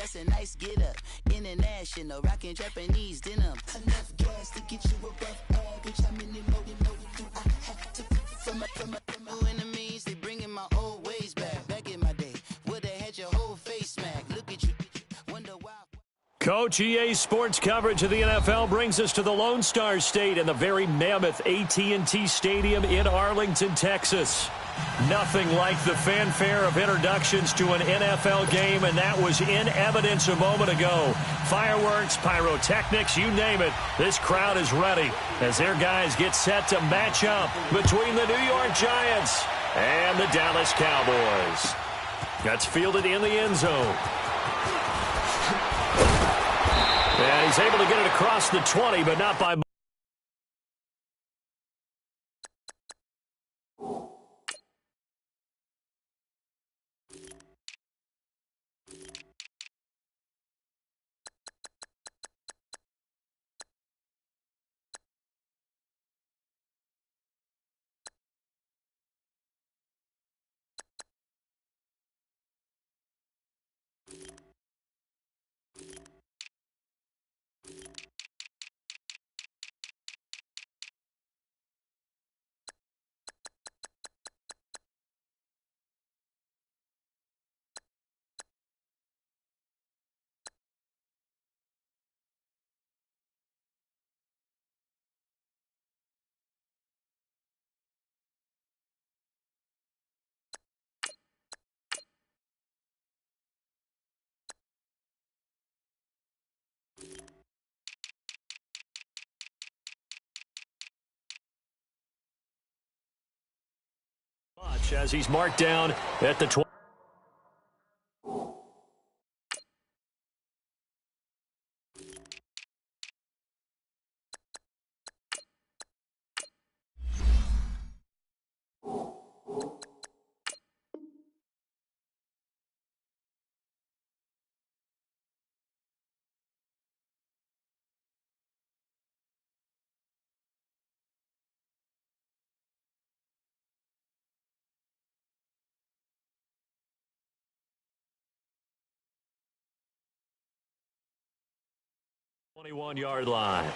That's a nice get up. International, rockin' Japanese denim. Enough gas to get you above average. How many more do I have to from my enemies? They bringing my old ways back. Back in my day, would have had your whole face smacked. Look at you, wonder why. Coach, EA Sports coverage of the NFL brings us to the Lone Star State and the very mammoth AT&T Stadium in Arlington, Texas. Nothing like the fanfare of introductions to an NFL game, and that was in evidence a moment ago. Fireworks, pyrotechnics, you name it. This crowd is ready as their guys get set to match up between the New York Giants and the Dallas Cowboys. That's fielded in the end zone. And he's able to get it across the 20, but not by much. As he's marked down at the 20. Yard line.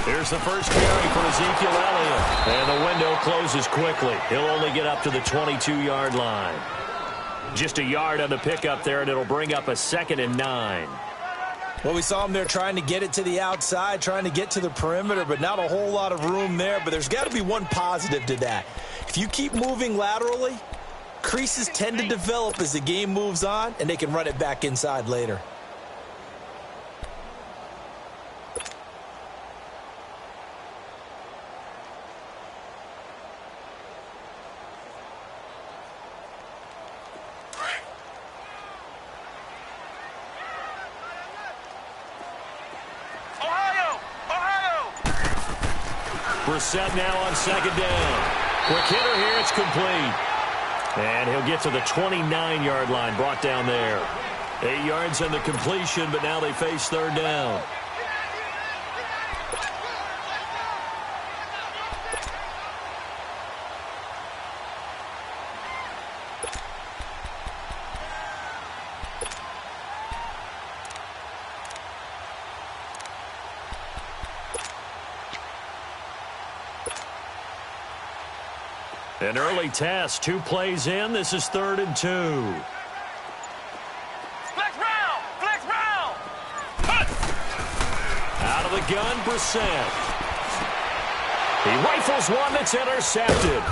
Here's the first carry for Ezekiel Elliott. And the window closes quickly. He'll only get up to the 22-yard line. Just a yard on the pickup there, and it'll bring up a 2nd and 9. Well, we saw him there trying to get it to the outside, trying to get to the perimeter, but not a whole lot of room there. But there's got to be one positive to that. If you keep moving laterally, creases tend to develop as the game moves on, and they can run it back inside later. Brissett now on 2nd down. Quick hitter here, it's complete. And he'll get to the 29-yard line, brought down there. 8 yards on the completion, but now they face 3rd down. An early test, 2 plays in. This is 3rd and 2. Flex round! Flex round! Cut! Out of the gun, Brissett. He rifles one that's intercepted.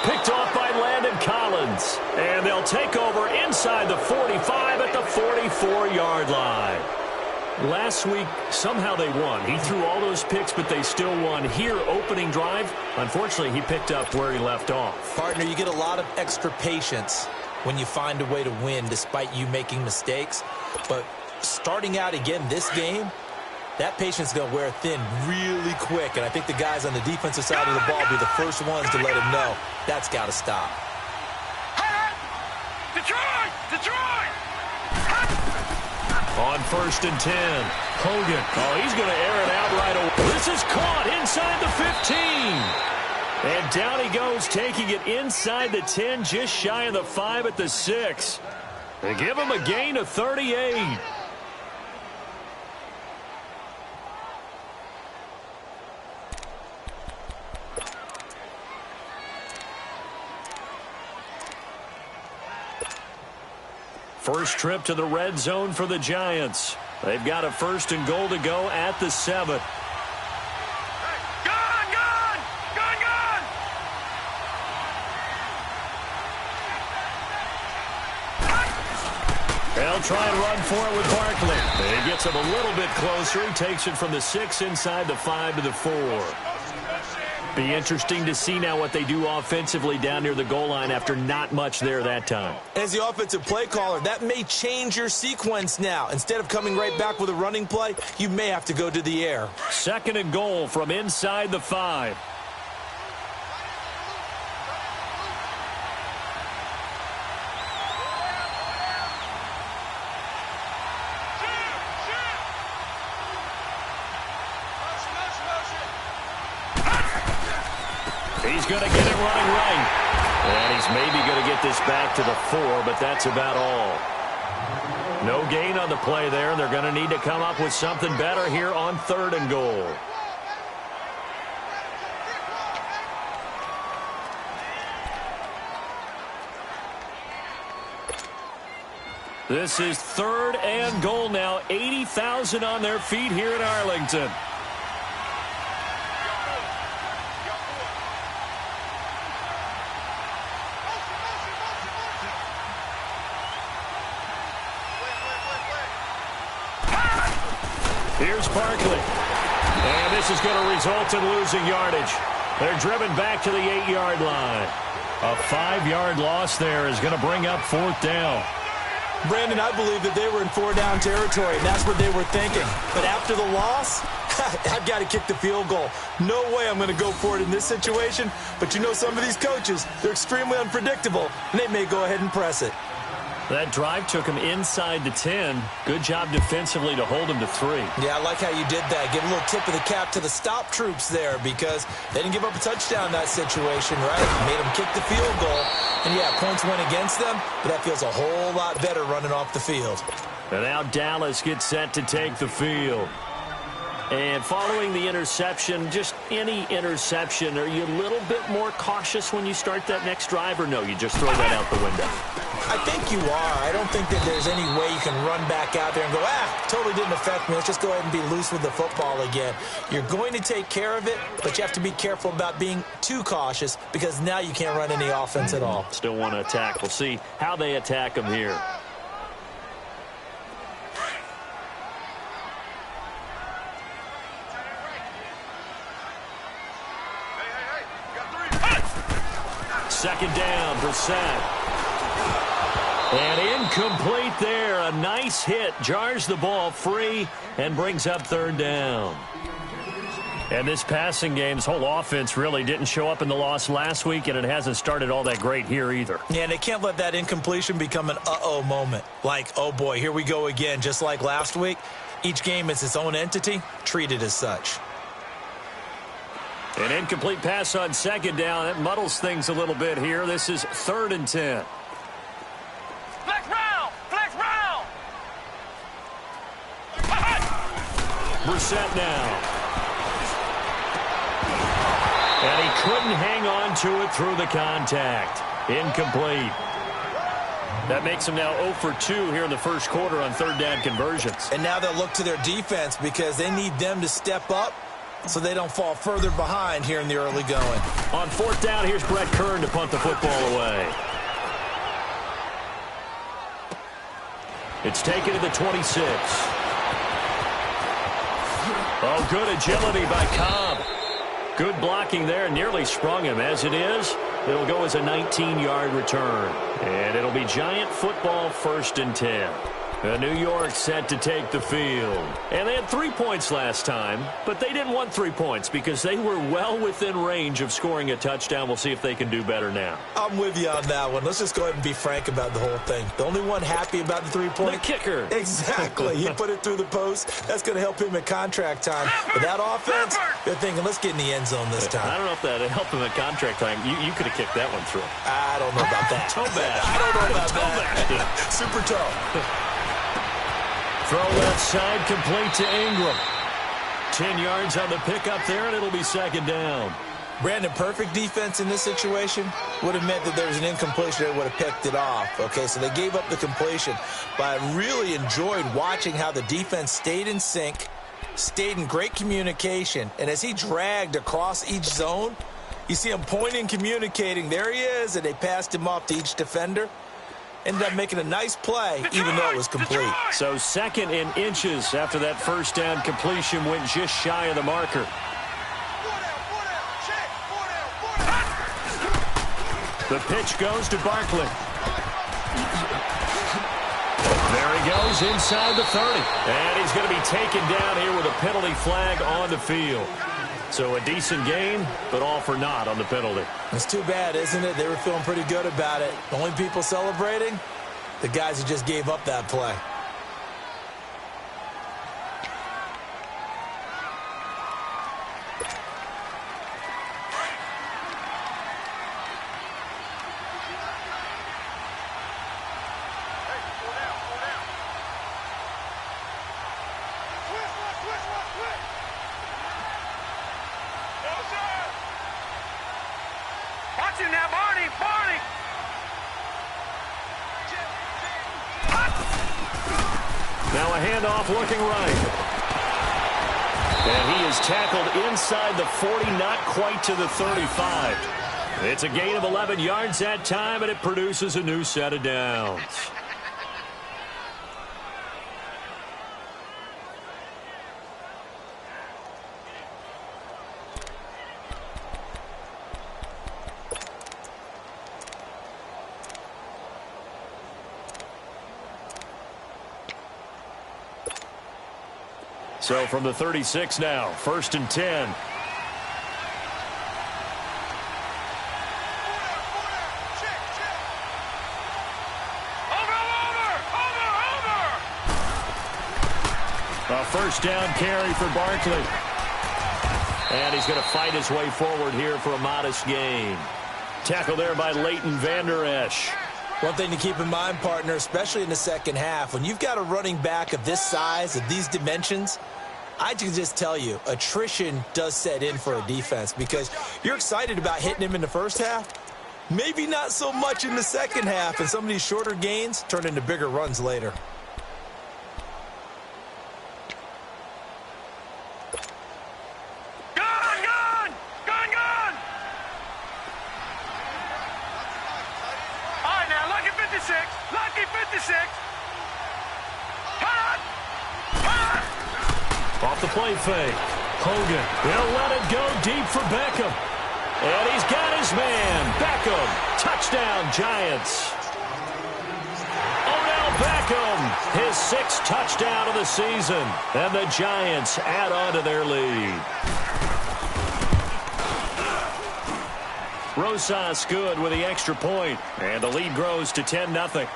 Picked off by Landon Collins. And they'll take over inside the 45 at the 44-yard line. Last week, somehow they won. He threw all those picks, but they still won. Here, opening drive, unfortunately, he picked up where he left off. Partner, you get a lot of extra patience when you find a way to win despite you making mistakes. But starting out again this game, that patience is going to wear thin really quick, and I think the guys on the defensive side of the ball will be the first ones to let him know that's got to stop. Detroit! Detroit! On 1st and 10, Hogan. Oh, he's going to air it out right away. This is caught inside the 15. And down he goes, taking it inside the 10, just shy of the 5 at the 6. They give him a gain of 38. First trip to the red zone for the Giants. They've got a 1st and goal to go at the 7. They'll try and run for it with Barkley. He gets him a little bit closer. He takes it from the 6 inside the 5 to the 4. Be interesting to see now what they do offensively down near the goal line after not much there that time. As the offensive play caller, that may change your sequence now. Instead of coming right back with a running play, you may have to go to the air. 2nd and goal from inside the 5. He's going to get it running right. And he's maybe going to get this back to the 4, but that's about all. No gain on the play there. They're going to need to come up with something better here on 3rd and goal. This is 3rd and goal now. 80,000 on their feet here in Arlington. Here's Barkley. And this is going to result in losing yardage. They're driven back to the 8-yard line. A 5-yard loss there is going to bring up 4th down. Brandon, I believe that they were in 4-down territory, and that's what they were thinking. But after the loss, I've got to kick the field goal. No way I'm going to go for it in this situation. But you know some of these coaches, they're extremely unpredictable, and they may go ahead and press it. That drive took him inside the 10. Good job defensively to hold him to 3. Yeah, I like how you did that. Give a little tip of the cap to the stop troops there because they didn't give up a touchdown in that situation, right? Made them kick the field goal. And, yeah, points went against them, but that feels a whole lot better running off the field. And now Dallas gets set to take the field. And following the interception, just any interception, are you a little bit more cautious when you start that next drive, or no, you just throw that out the window? I think you are. I don't think that there's any way you can run back out there and go, totally didn't affect me. Let's just go ahead and be loose with the football again. You're going to take care of it, but you have to be careful about being too cautious because now you can't run any offense at all. Still want to attack. We'll see how they attack them here. Second down, Brissett. And incomplete there. A nice hit. Jars the ball free and brings up 3rd down. And this passing game, this whole offense really didn't show up in the loss last week, and it hasn't started all that great here either. Yeah, and they can't let that incompletion become an uh-oh moment. Like, oh boy, here we go again, just like last week. Each game is its own entity, treated as such. An incomplete pass on 2nd down. That muddles things a little bit here. This is 3rd and 10. Flex round! Flex round! Brissett now. And he couldn't hang on to it through the contact. Incomplete. That makes them now 0 for 2 here in the first quarter on 3rd down conversions. And now they'll look to their defense because they need them to step up so they don't fall further behind here in the early going. On 4th down, here's Brett Kern to punt the football away. It's taken to the 26. Oh, good agility by Cobb. Good blocking there, nearly sprung him. As it is, it'll go as a 19-yard return. And it'll be Giant football 1st and 10. New York set to take the field. And they had 3 points last time, but they didn't want 3 points because they were well within range of scoring a touchdown. We'll see if they can do better now. I'm with you on that one. Let's just go ahead and be frank about the whole thing. The only one happy about the 3-point? The kicker. Exactly. He put it through the post. That's going to help him at contract time. But that offense, they're thinking, let's get in the end zone this time. I don't know if that helped him at contract time. You could have kicked that one through. I don't know about that. Toe bash. I don't know about toe that. Bash. Super toe. Throw left side, complete to Ingram. 10 yards on the pickup there, and it'll be second down. Brandon, perfect defense in this situation would have meant that there was an incompletion that would have picked it off. Okay, so they gave up the completion. But I really enjoyed watching how the defense stayed in sync, stayed in great communication, and as he dragged across each zone, you see him pointing, communicating. There he is, and they passed him off to each defender. Ended up making a nice play, even though it was complete. So second in inches after that first down completion went just shy of the marker. The pitch goes to Barkley. There he goes inside the 30. And he's going to be taken down here with a penalty flag on the field. So a decent gain, but all for naught on the penalty. It's too bad, isn't it? They were feeling pretty good about it. The only people celebrating, the guys who just gave up that play. Now, Barney! Now a handoff looking right. And he is tackled inside the 40, not quite to the 35. It's a gain of 11 yards that time, and it produces a new set of downs. So from the 36 now, 1st and 10. A first down carry for Barkley. And he's going to fight his way forward here for a modest gain. Tackle there by Leighton Vander Esch. One thing to keep in mind, partner, especially in the second half, when you've got a running back of this size, of these dimensions, I can just tell you, attrition does set in for a defense because you're excited about hitting him in the first half. Maybe not so much in the second half, and some of these shorter gains turn into bigger runs later. Off the play fake. Hogan will let it go deep for Beckham. And he's got his man. Beckham. Touchdown, Giants. Odell Beckham. His 6th touchdown of the season. And the Giants add on to their lead. Rosas good with the extra point. And the lead grows to 10-0.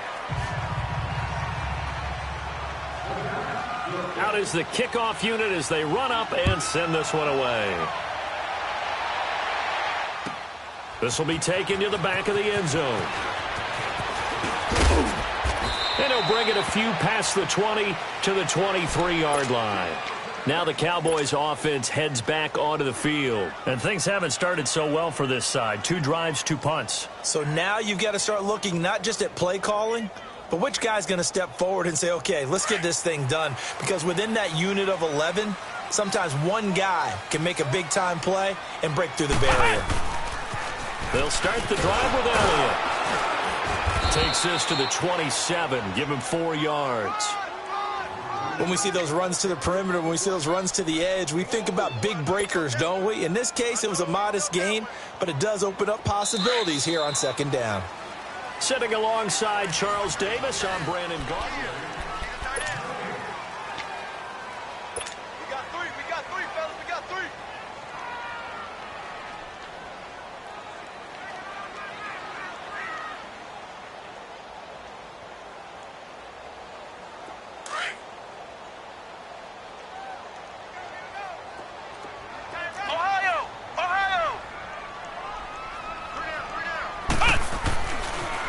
Out is the kickoff unit as they run up and send this one away. This will be taken to the back of the end zone. And he'll bring it a few past the 20 to the 23-yard line. Now the Cowboys offense heads back onto the field. And things haven't started so well for this side. 2 drives, 2 punts. So now you've got to start looking not just at play calling, but which guy's going to step forward and say, okay, let's get this thing done? Because within that unit of 11, sometimes one guy can make a big-time play and break through the barrier. They'll start the drive with Elliott. Takes this to the 27, give him 4 yards. When we see those runs to the perimeter, when we see those runs to the edge, we think about big breakers, don't we? In this case, it was a modest gain, but it does open up possibilities here on second down. Sitting alongside Charles Davis, I'm Brandon Gardner.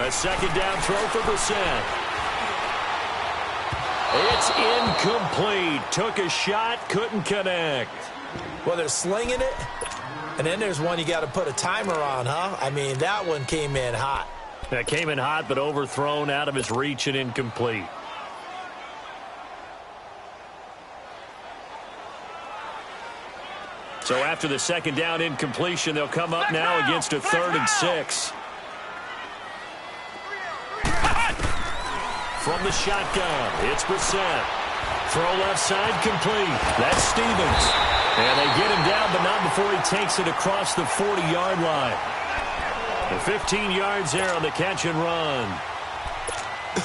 A second down throw for Brissett. It's incomplete. Took a shot, couldn't connect. Well, they're slinging it, and then there's one you got to put a timer on, huh? I mean, that one came in hot. That came in hot, but overthrown, out of his reach, and incomplete. So after the second down incompletion, they'll come up now against a 3rd and 6. From the shotgun, it's Brissett. Throw left side complete. That's Stevens. And they get him down, but not before he takes it across the 40-yard line. And 15 yards there on the catch and run.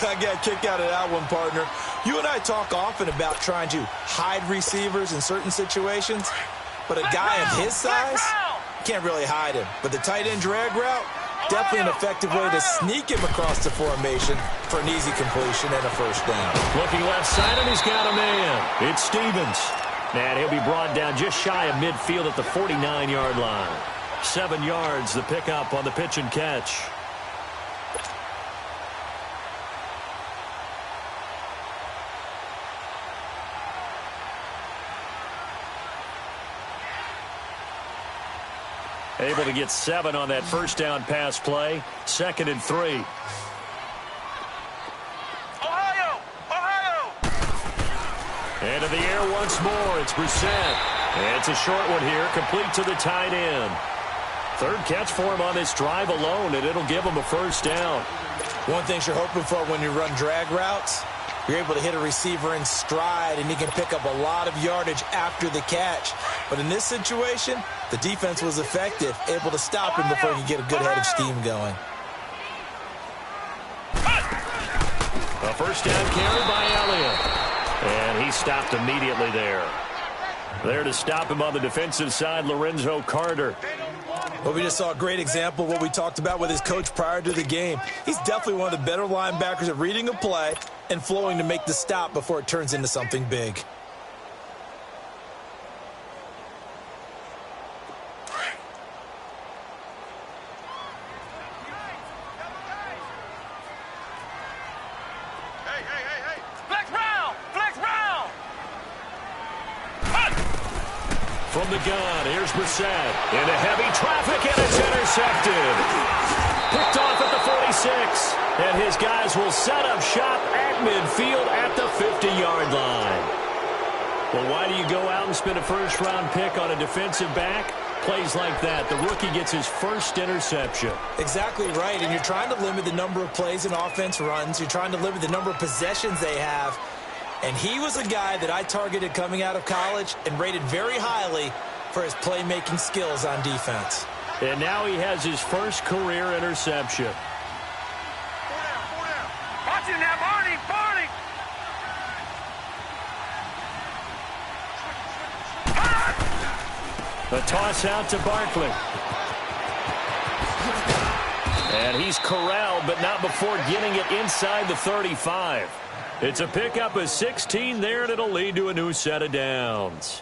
I got a kick out of that one, partner. You and I talk often about trying to hide receivers in certain situations, but a guy of his size, can't really hide him. But the tight end drag route, definitely an effective way to sneak him across the formation for an easy completion and a first down. Looking left side, and he's got a man. It's Stevens. And he'll be brought down just shy of midfield at the 49-yard line. 7 yards, the pickup on the pitch and catch. Able to get 7 on that first down pass play. 2nd and 3. Ohio! Into the air once more. It's Brissett. And it's a short one here, complete to the tight end. 3rd catch for him on this drive alone, and it'll give him a first down. One thing you're hoping for when you run drag routes, you're able to hit a receiver in stride, and he can pick up a lot of yardage after the catch. But in this situation, the defense was effective, able to stop him before he could get a good head of steam going. A first down carry by Elliott. And he stopped immediately there. There to stop him on the defensive side, Lorenzo Carter. Well, we just saw a great example of what we talked about with his coach prior to the game. He's definitely one of the better linebackers at reading a play and flowing to make the stop before it turns into something big. From the gun, here's Brissett. Into heavy traffic, and it's intercepted. Picked off at the 46. And his guys will set up shop at midfield at the 50-yard line. Well, why do you go out and spend a first-round pick on a defensive back? Plays like that. The rookie gets his first interception. Exactly right, and you're trying to limit the number of plays and offense runs. You're trying to limit the number of possessions they have. And he was a guy that I targeted coming out of college and rated very highly for his playmaking skills on defense. And now he has his first career interception. Watch it now, Barney! The toss out to Barkley. And he's corralled, but not before getting it inside the 35. It's a pickup of 16 there, and it'll lead to a new set of downs.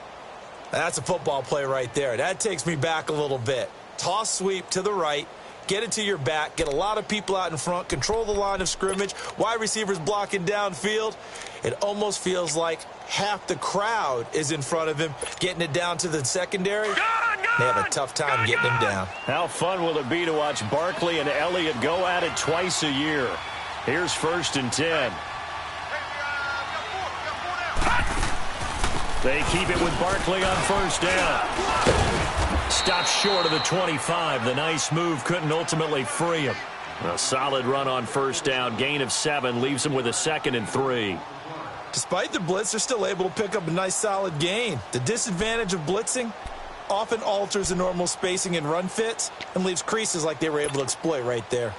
That's a football play right there. That takes me back a little bit. Toss sweep to the right, get it to your back, get a lot of people out in front, control the line of scrimmage, wide receivers blocking downfield. It almost feels like half the crowd is in front of him, getting it down to the secondary. They have a tough time getting him down. How fun will it be to watch Barkley and Elliott go at it twice a year? Here's 1st and 10. They keep it with Barkley on first down. Stops short of the 25. The nice move couldn't ultimately free him. A solid run on first down. Gain of 7 leaves him with a 2nd and 3. Despite the blitz, they're still able to pick up a nice solid gain. The disadvantage of blitzing often alters the normal spacing and run fits and leaves creases like they were able to exploit right there.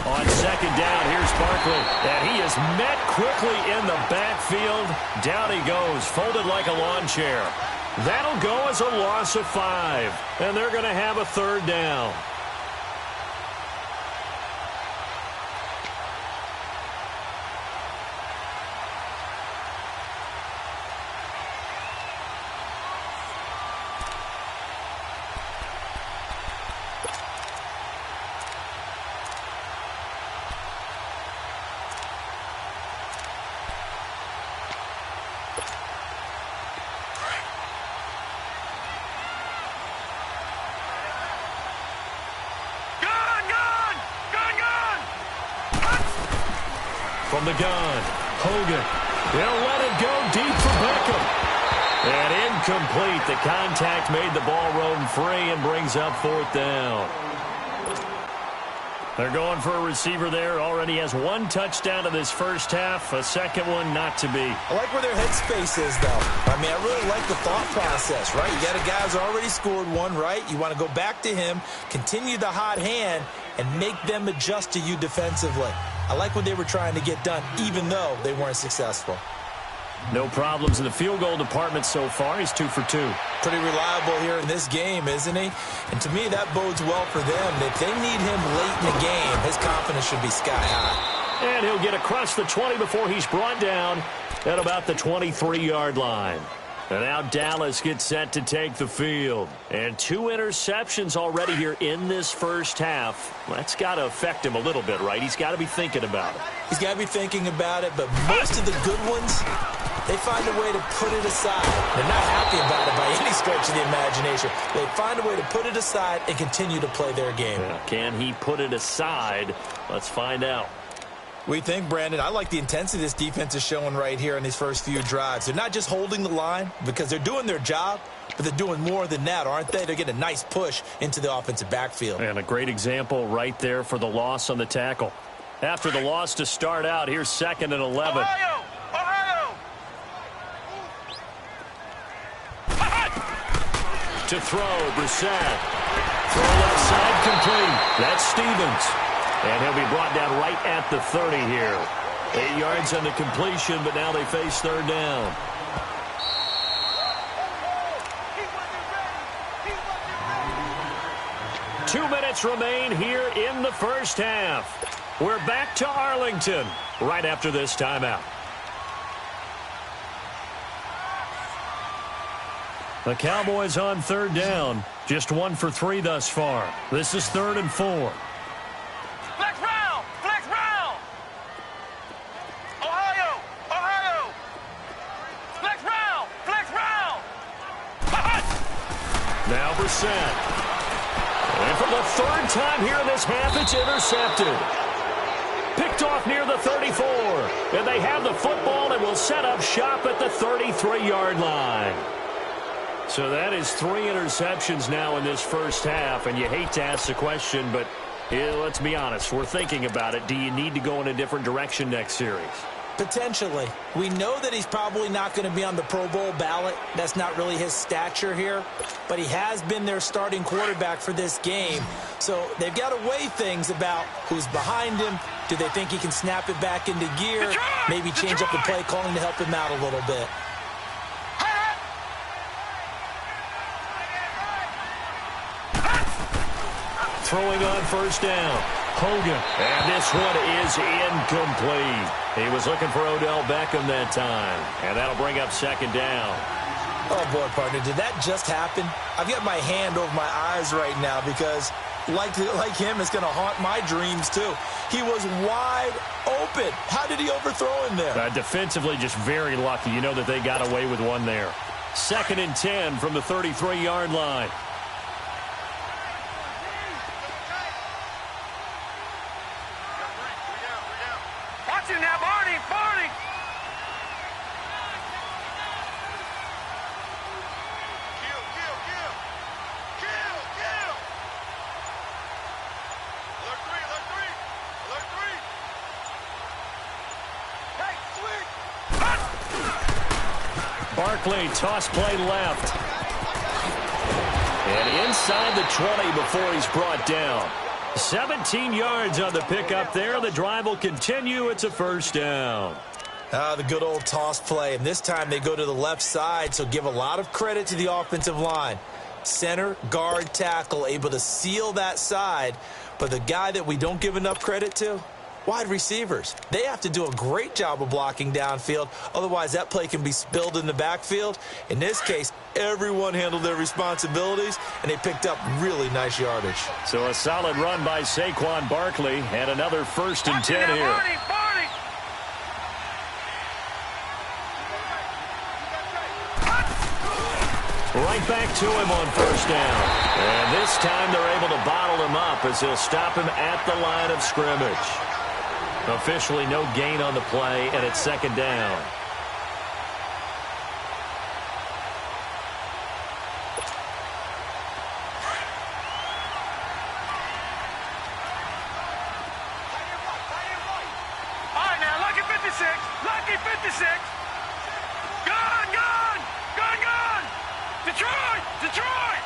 On second down, here's Barkley. And he is met quickly in the backfield. Down he goes, folded like a lawn chair. That'll go as a loss of 5. And they're going to have a 3rd down. the gun. Hogan. He'll let it go deep for Beckham. And incomplete. The contact made the ball roam free and brings up 4th down. They're going for a receiver there. Already has 1 touchdown in this first half. A second one not to be. I like where their headspace is, though. I mean, I really like the thought process, right? You got a guy who's already scored 1, right? You want to go back to him, continue the hot hand, and make them adjust to you defensively. I like what they were trying to get done, even though they weren't successful. No problems in the field goal department so far. He's 2 for 2. Pretty reliable here in this game, isn't he? And to me, that bodes well for them. If they need him late in the game, his confidence should be sky high. And he'll get across the 20 before he's brought down at about the 23-yard line. And now Dallas gets set to take the field. And 2 interceptions already here in this first half. That's got to affect him a little bit, right? He's got to be thinking about it. He's got to be thinking about it, but most of the good ones, they find a way to put it aside. They're not happy about it by any stretch of the imagination. They find a way to put it aside and continue to play their game. Yeah, can he put it aside? Let's find out. What do you think, Brandon? I like the intensity this defense is showing right here in these first few drives. They're not just holding the line because they're doing their job, but they're doing more than that, aren't they? They're getting a nice push into the offensive backfield. And a great example right there for the loss on the tackle. After the loss to start out, here's 2nd and 11. Ohio! Ohio! To throw, Brissett. Throw left side complete. That's Stevens. And he'll be brought down right at the 30 here. 8 yards on the completion, but now they face 3rd down. Two minutes remain here in the first half. We're back to Arlington right after this timeout. The Cowboys on 3rd down. Just 1 for 3 thus far. This is 3rd and 4. Flex round! Flex round! Ohio! Ohio! Flex round! Flex round! Now Brissett. And for the 3rd time here in this half, it's intercepted. Picked off near the 34. And they have the football and will set up shop at the 33-yard line. So that is 3 interceptions now in this first half. And you hate to ask the question, but let's be honest. We're thinking about it. Do you need to go in a different direction next series? Potentially. We know that he's probably not going to be on the Pro Bowl ballot. That's not really his stature here. But he has been their starting quarterback for this game. So they've got to weigh things about who's behind him. Do they think he can snap it back into gear? Maybe change up the play calling to help him out a little bit. Throwing on 1st down. Hogan. And this one is incomplete. He was looking for Odell Beckham that time. And that'll bring up 2nd down. Oh, boy, partner, did that just happen? I've got my hand over my eyes right now because, like him, it's going to haunt my dreams, too. He was wide open. How did he overthrow him there? Defensively, just very lucky. You know that they got away with one there. 2nd and 10 from the 33-yard line. Barkley, toss play left. And inside the 20 before he's brought down. 17 yards on the pickup there. The drive will continue. It's a 1st down. The good old toss play. And this time they go to the left side, so give a lot of credit to the offensive line. Center, guard, tackle, able to seal that side. But the guy that we don't give enough credit to, wide receivers. They have to do a great job of blocking downfield. Otherwise, that play can be spilled in the backfield. In this case, everyone handled their responsibilities, and they picked up really nice yardage. So a solid run by Saquon Barkley, and another 1st and 10 here. Right back to him on 1st down. And this time they're able to bottle him up as he'll stop him at the line of scrimmage. Officially no gain on the play, and it's second down. All right, now, lucky 56. Lucky 56. Gun, gun. Gun, gun. Detroit. Detroit.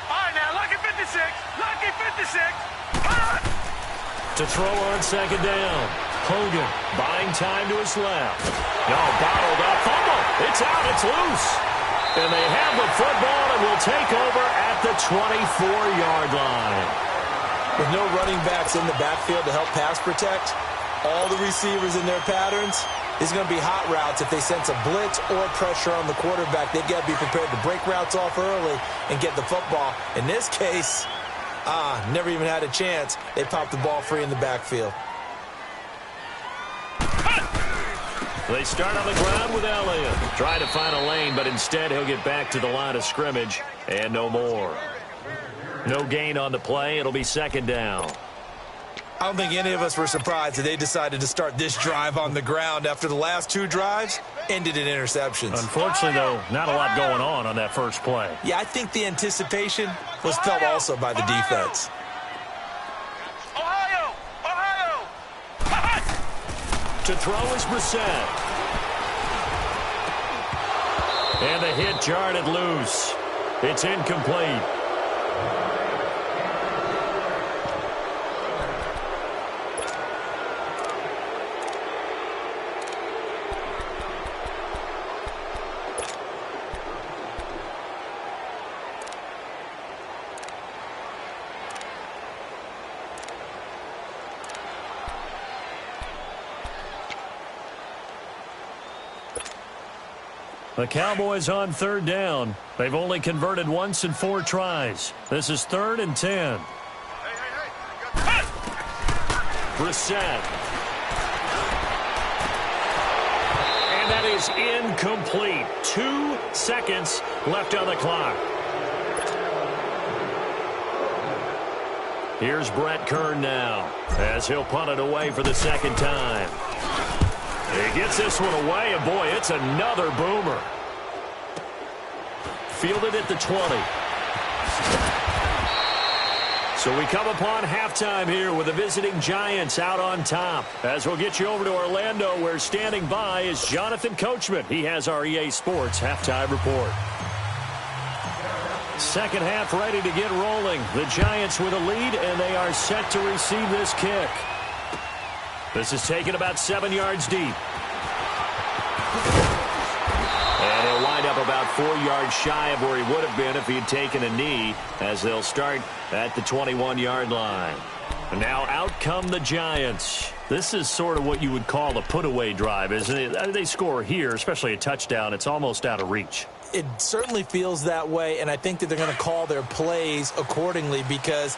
All right, now, lucky 56. Lucky 56. To throw on second down. Hogan buying time to his left. No, bottled up. Fumble. It's out. It's loose. And they have the football and will take over at the 24-yard line. With no running backs in the backfield to help pass protect, all the receivers in their patterns, it's going to be hot routes. If they sense a blitz or pressure on the quarterback, they've got to be prepared to break routes off early and get the football. In this case, never even had a chance. They popped the ball free in the backfield. They start on the ground with Elliott. Trying to find a lane, but instead he'll get back to the line of scrimmage and no more. No gain on the play. It'll be second down. I don't think any of us were surprised that they decided to start this drive on the ground after the last two drives ended in interceptions. Unfortunately, though, not a lot going on that first play. Yeah, I think the anticipation was felt also by the defense. Ohio. Ohio. To throw is Brissett. And the hit jarred it loose. It's incomplete. The Cowboys on third down. They've only converted once in 4 tries. This is 3rd and 10. Brissett. And that is incomplete. 2 seconds left on the clock. Here's Brett Kern now as he'll punt it away for the second time. He gets this one away, and boy, it's another boomer. Fielded at the 20. So we come upon halftime here with the visiting Giants out on top. As we'll get you over to Orlando, where standing by is Jonathan Coachman. He has our EA Sports halftime report. Second half ready to get rolling. The Giants with a lead, and they are set to receive this kick. This is taken about 7 yards deep. And he'll wind up about 4 yards shy of where he would have been if he had taken a knee, as they'll start at the 21-yard line. And now out come the Giants. This is sort of what you would call a put-away drive, isn't it? They score here, especially a touchdown. It's almost out of reach. It certainly feels that way, and I think that they're going to call their plays accordingly, because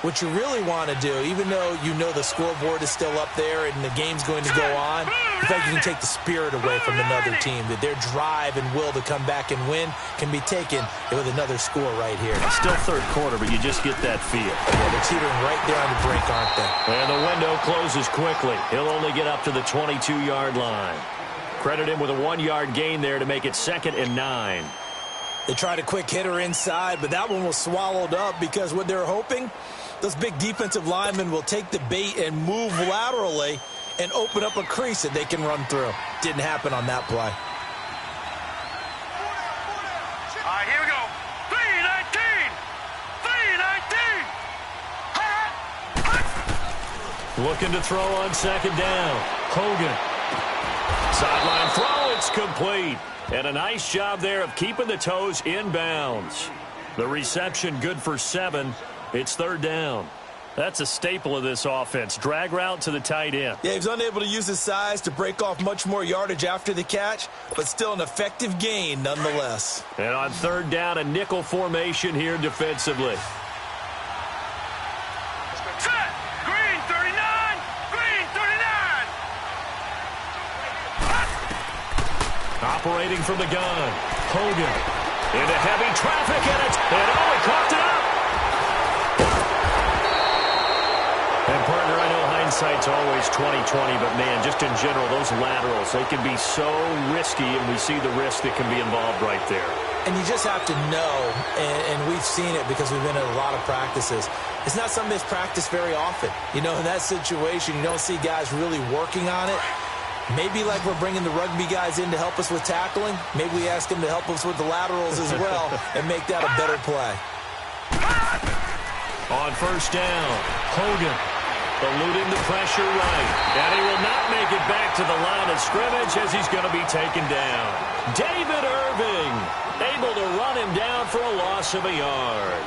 what you really want to do, even though you know the scoreboard is still up there and the game's going to go on, in fact, you can take the spirit away from another team, that their drive and will to come back and win can be taken with another score right here. It's still third quarter, but you just get that feel. Yeah, they're teetering right there on the brink, aren't they? And the window closes quickly. He'll only get up to the 22-yard line. Credit him with a 1-yard gain there to make it 2nd and 9. They tried a quick hitter inside, but that one was swallowed up, because what they're hoping, those big defensive linemen will take the bait and move laterally and open up a crease that they can run through. Didn't happen on that play. All right, here we go. 3-19. 3-19. Looking to throw on second down. Hogan. Sideline throw, it's complete. And a nice job there of keeping the toes inbounds. The reception good for 7. It's 3rd down. That's a staple of this offense. Drag route to the tight end. Yeah, he was unable to use his size to break off much more yardage after the catch, but still an effective gain nonetheless. And on 3rd down, a nickel formation here defensively. Set. Green 39. Green 39. Operating from the gun. Hogan into heavy traffic in it. And he caught it up. hindsight's always 20/20, but, man, just in general, those laterals, they can be so risky, and we see the risk that can be involved right there. And you just have to know, and we've seen it because we've been at a lot of practices, it's not something that's practiced very often. You know, in that situation, you don't see guys really working on it. Maybe like we're bringing the rugby guys in to help us with tackling, maybe we ask them to help us with the laterals as well and make that a better play. On first down, Hogan eluding the pressure right. And he will not make it back to the line of scrimmage as he's going to be taken down. David Irving able to run him down for a loss of a yard.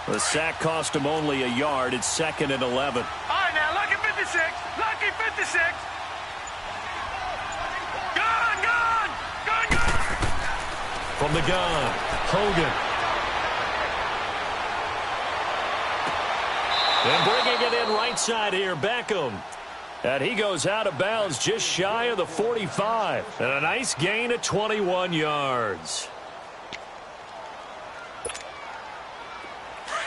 The sack cost him only a yard. It's 2nd and 11. All right, now, lucky 56. Lucky 56. Gun, gun. Gun, gun. From the gun, Hogan. And bringing it in right side here, Beckham. And he goes out of bounds just shy of the 45. And a nice gain of 21 yards.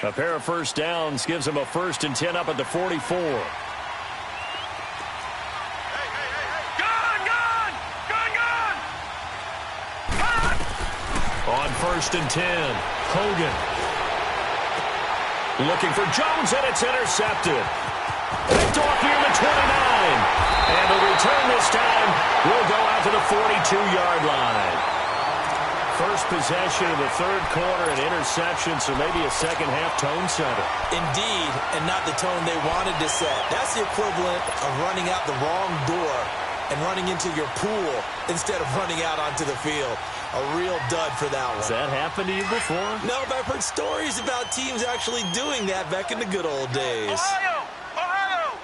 A pair of first downs gives him a 1st and 10 up at the 44. Gun, gun. Gun, gun. On 1st and 10, Hogan. Looking for Jones, and it's intercepted. Picked off near the 29. And the return this time will go out to the 42-yard line. First possession of the 3rd quarter, an interception, so maybe a second-half tone setter. Indeed, and not the tone they wanted to set. That's the equivalent of running out the wrong door and running into your pool instead of running out onto the field. A real dud for that one. Has that happened to you before? No, but I've heard stories about teams actually doing that back in the good old days. Ohio. Ohio.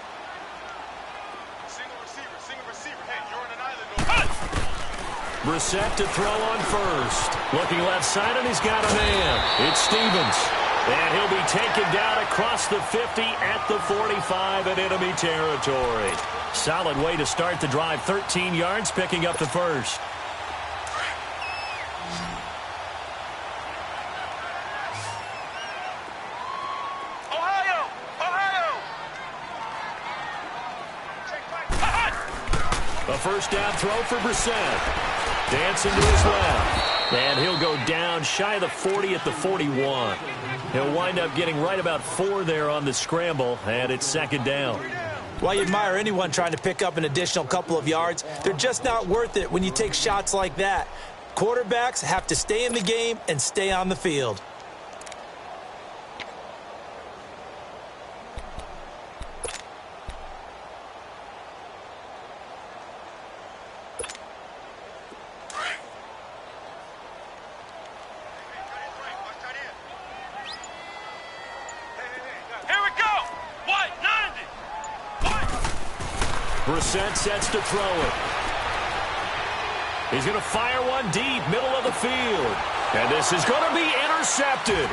Single receiver. Hey, you're on an island. Brissett to throw on first. Looking left side, and he's got a man. It's Stevens. And he'll be taken down across the 50 at the 45 in enemy territory. Solid way to start the drive. 13 yards, picking up the first. Ohio. A first down throw for Brissett. Dancing to his left. And he'll go down shy of the 40 at the 41. He'll wind up getting right about 4 there on the scramble, and it's 2nd down. While you admire anyone trying to pick up an additional couple of yards, they're just not worth it when you take shots like that. Quarterbacks have to stay in the game and stay on the field. Brissett sets to throw it. He's going to fire one deep, middle of the field. And this is going to be intercepted.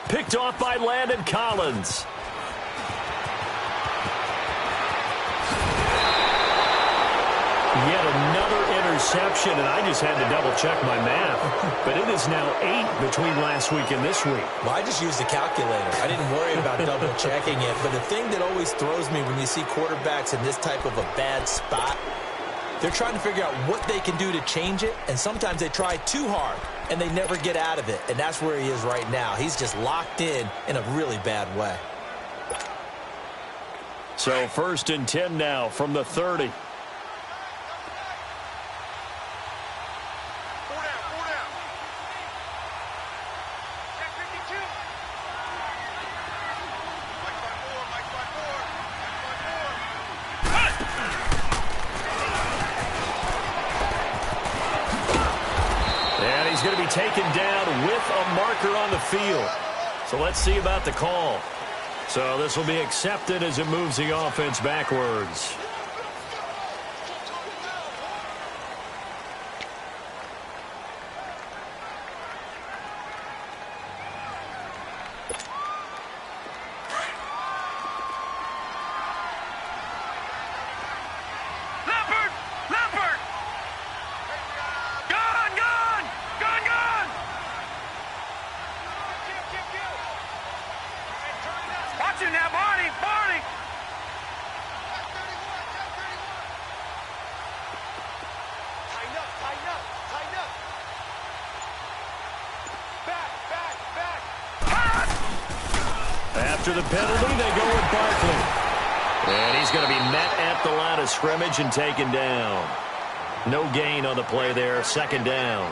Picked off by Landon Collins. Yet another interception, and I just had to double-check my math. But it is now 8 between last week and this week. Well, I just used the calculator. I didn't worry about double-checking it. But the thing that always throws me when you see quarterbacks in this type of a bad spot, they're trying to figure out what they can do to change it, and sometimes they try too hard, and they never get out of it. And that's where he is right now. He's just locked in a really bad way. So 1st and 10 now from the 30. Taken down with a marker on the field. So let's see about the call. So this will be accepted as it moves the offense backwards. Watch him now, Barney. Barney. Tighten up, tighten up, tighten up. Back, back, back. After the penalty, they go with Barkley. And he's going to be met at the line of scrimmage and taken down. No gain on the play there, second down.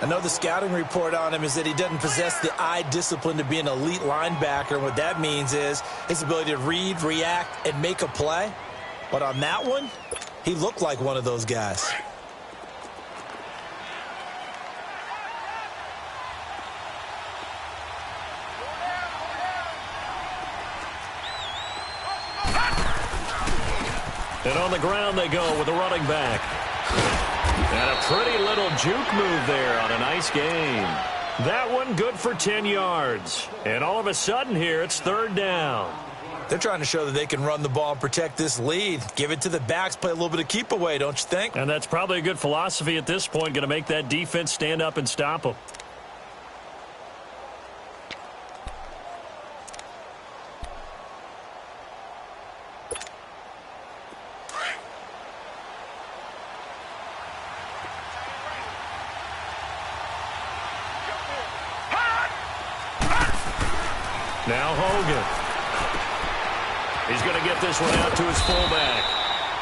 I know the scouting report on him is that he doesn't possess the eye discipline to be an elite linebacker. And what that means is his ability to read, react, and make a play. But on that one, he looked like one of those guys. And on the ground they go with the running back. And a pretty little juke move there on a nice game. That one good for 10 yards. And all of a sudden here, it's third down. They're trying to show that they can run the ball and protect this lead. Give it to the backs, play a little bit of keep away, don't you think? And that's probably a good philosophy at this point, going to make that defense stand up and stop them. Now Hogan. He's going to get this one out to his fullback.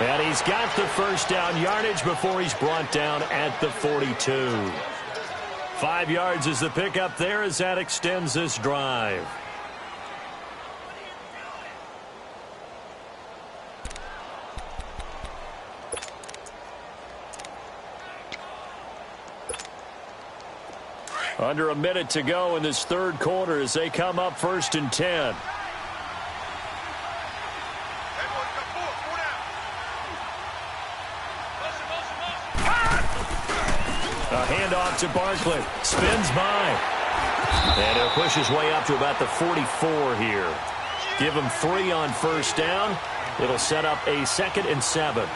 And he's got the first down yardage before he's brought down at the 42. 5 yards is the pickup there as that extends this drive. Under a minute to go in this third quarter as they come up first and 10. A handoff to Barkley. Spins by. And he'll push his way up to about the 44 here. Give him 3 on first down. It'll set up a 2nd and 7.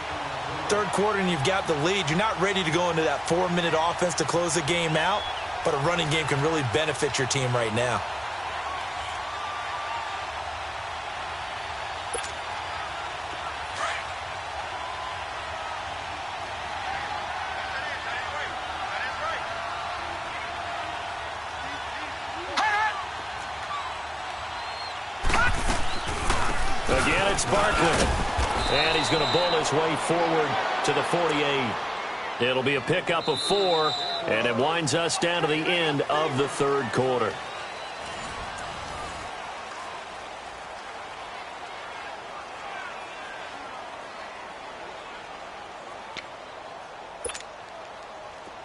Third quarter and you've got the lead. You're not ready to go into that 4-minute offense to close the game out. But a running game can really benefit your team right now. Again, it's Barkley. And he's going to bull his way forward to the 48. It'll be a pickup of 4, and it winds us down to the end of the third quarter.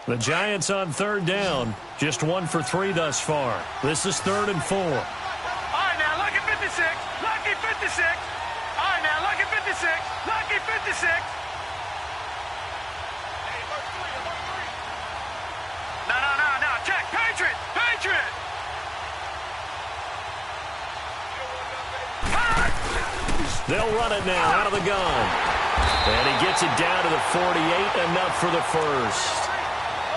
The Giants on third down, just 1 for 3 thus far. This is 3rd and 4. All right, now, lucky 56. Lucky 56. All right, now, lucky 56. Lucky 56. No. Check. Patriot. Patriot. They'll run it now out of the gun. And he gets it down to the 48, enough for the first.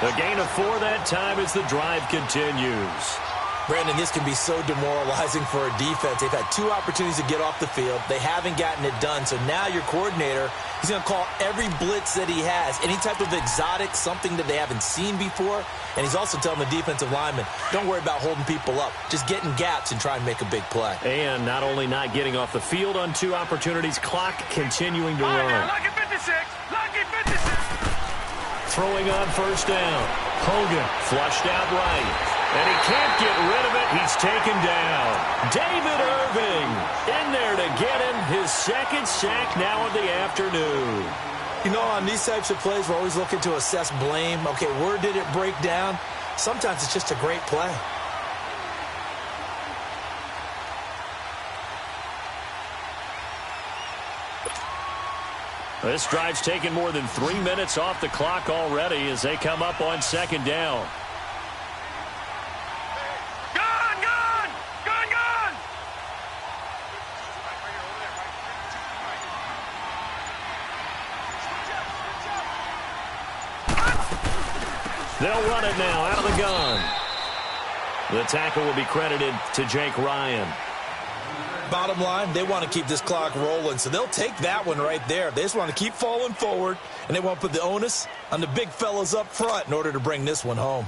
A gain of 4 that time as the drive continues. Brandon, this can be so demoralizing for a defense. They've had 2 opportunities to get off the field. They haven't gotten it done. So now your coordinator, he's going to call every blitz that he has, any type of exotic, something that they haven't seen before. And he's also telling the defensive lineman, don't worry about holding people up. Just get in gaps and try and make a big play. And not only not getting off the field on 2 opportunities, clock continuing to run. Now, lucky 56. Lucky 56. Throwing on first down. Hogan flushed out right. And he can't get rid of it. He's taken down. David Irving in there to get him his 2nd sack now of the afternoon. You know, on these types of plays, we're always looking to assess blame. Okay, where did it break down? Sometimes it's just a great play. This drive's taken more than 3 minutes off the clock already as they come up on 2nd down. They'll run it now out of the gun. The tackle will be credited to Jake Ryan. Bottom line, they want to keep this clock rolling, so they'll take that one right there. They just want to keep falling forward, and they want to put the onus on the big fellas up front in order to bring this one home.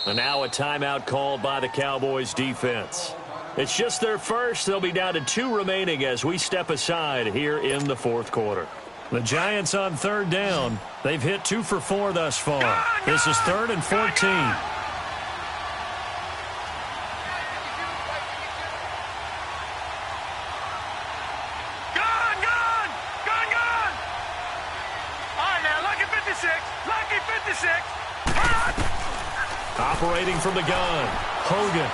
And now a timeout called by the Cowboys defense. It's just their first. They'll be down to 2 remaining as we step aside here in the fourth quarter. The Giants on third down. They've hit 2 for 4 thus far. This is 3rd and 14. Operating from the gun, Hogan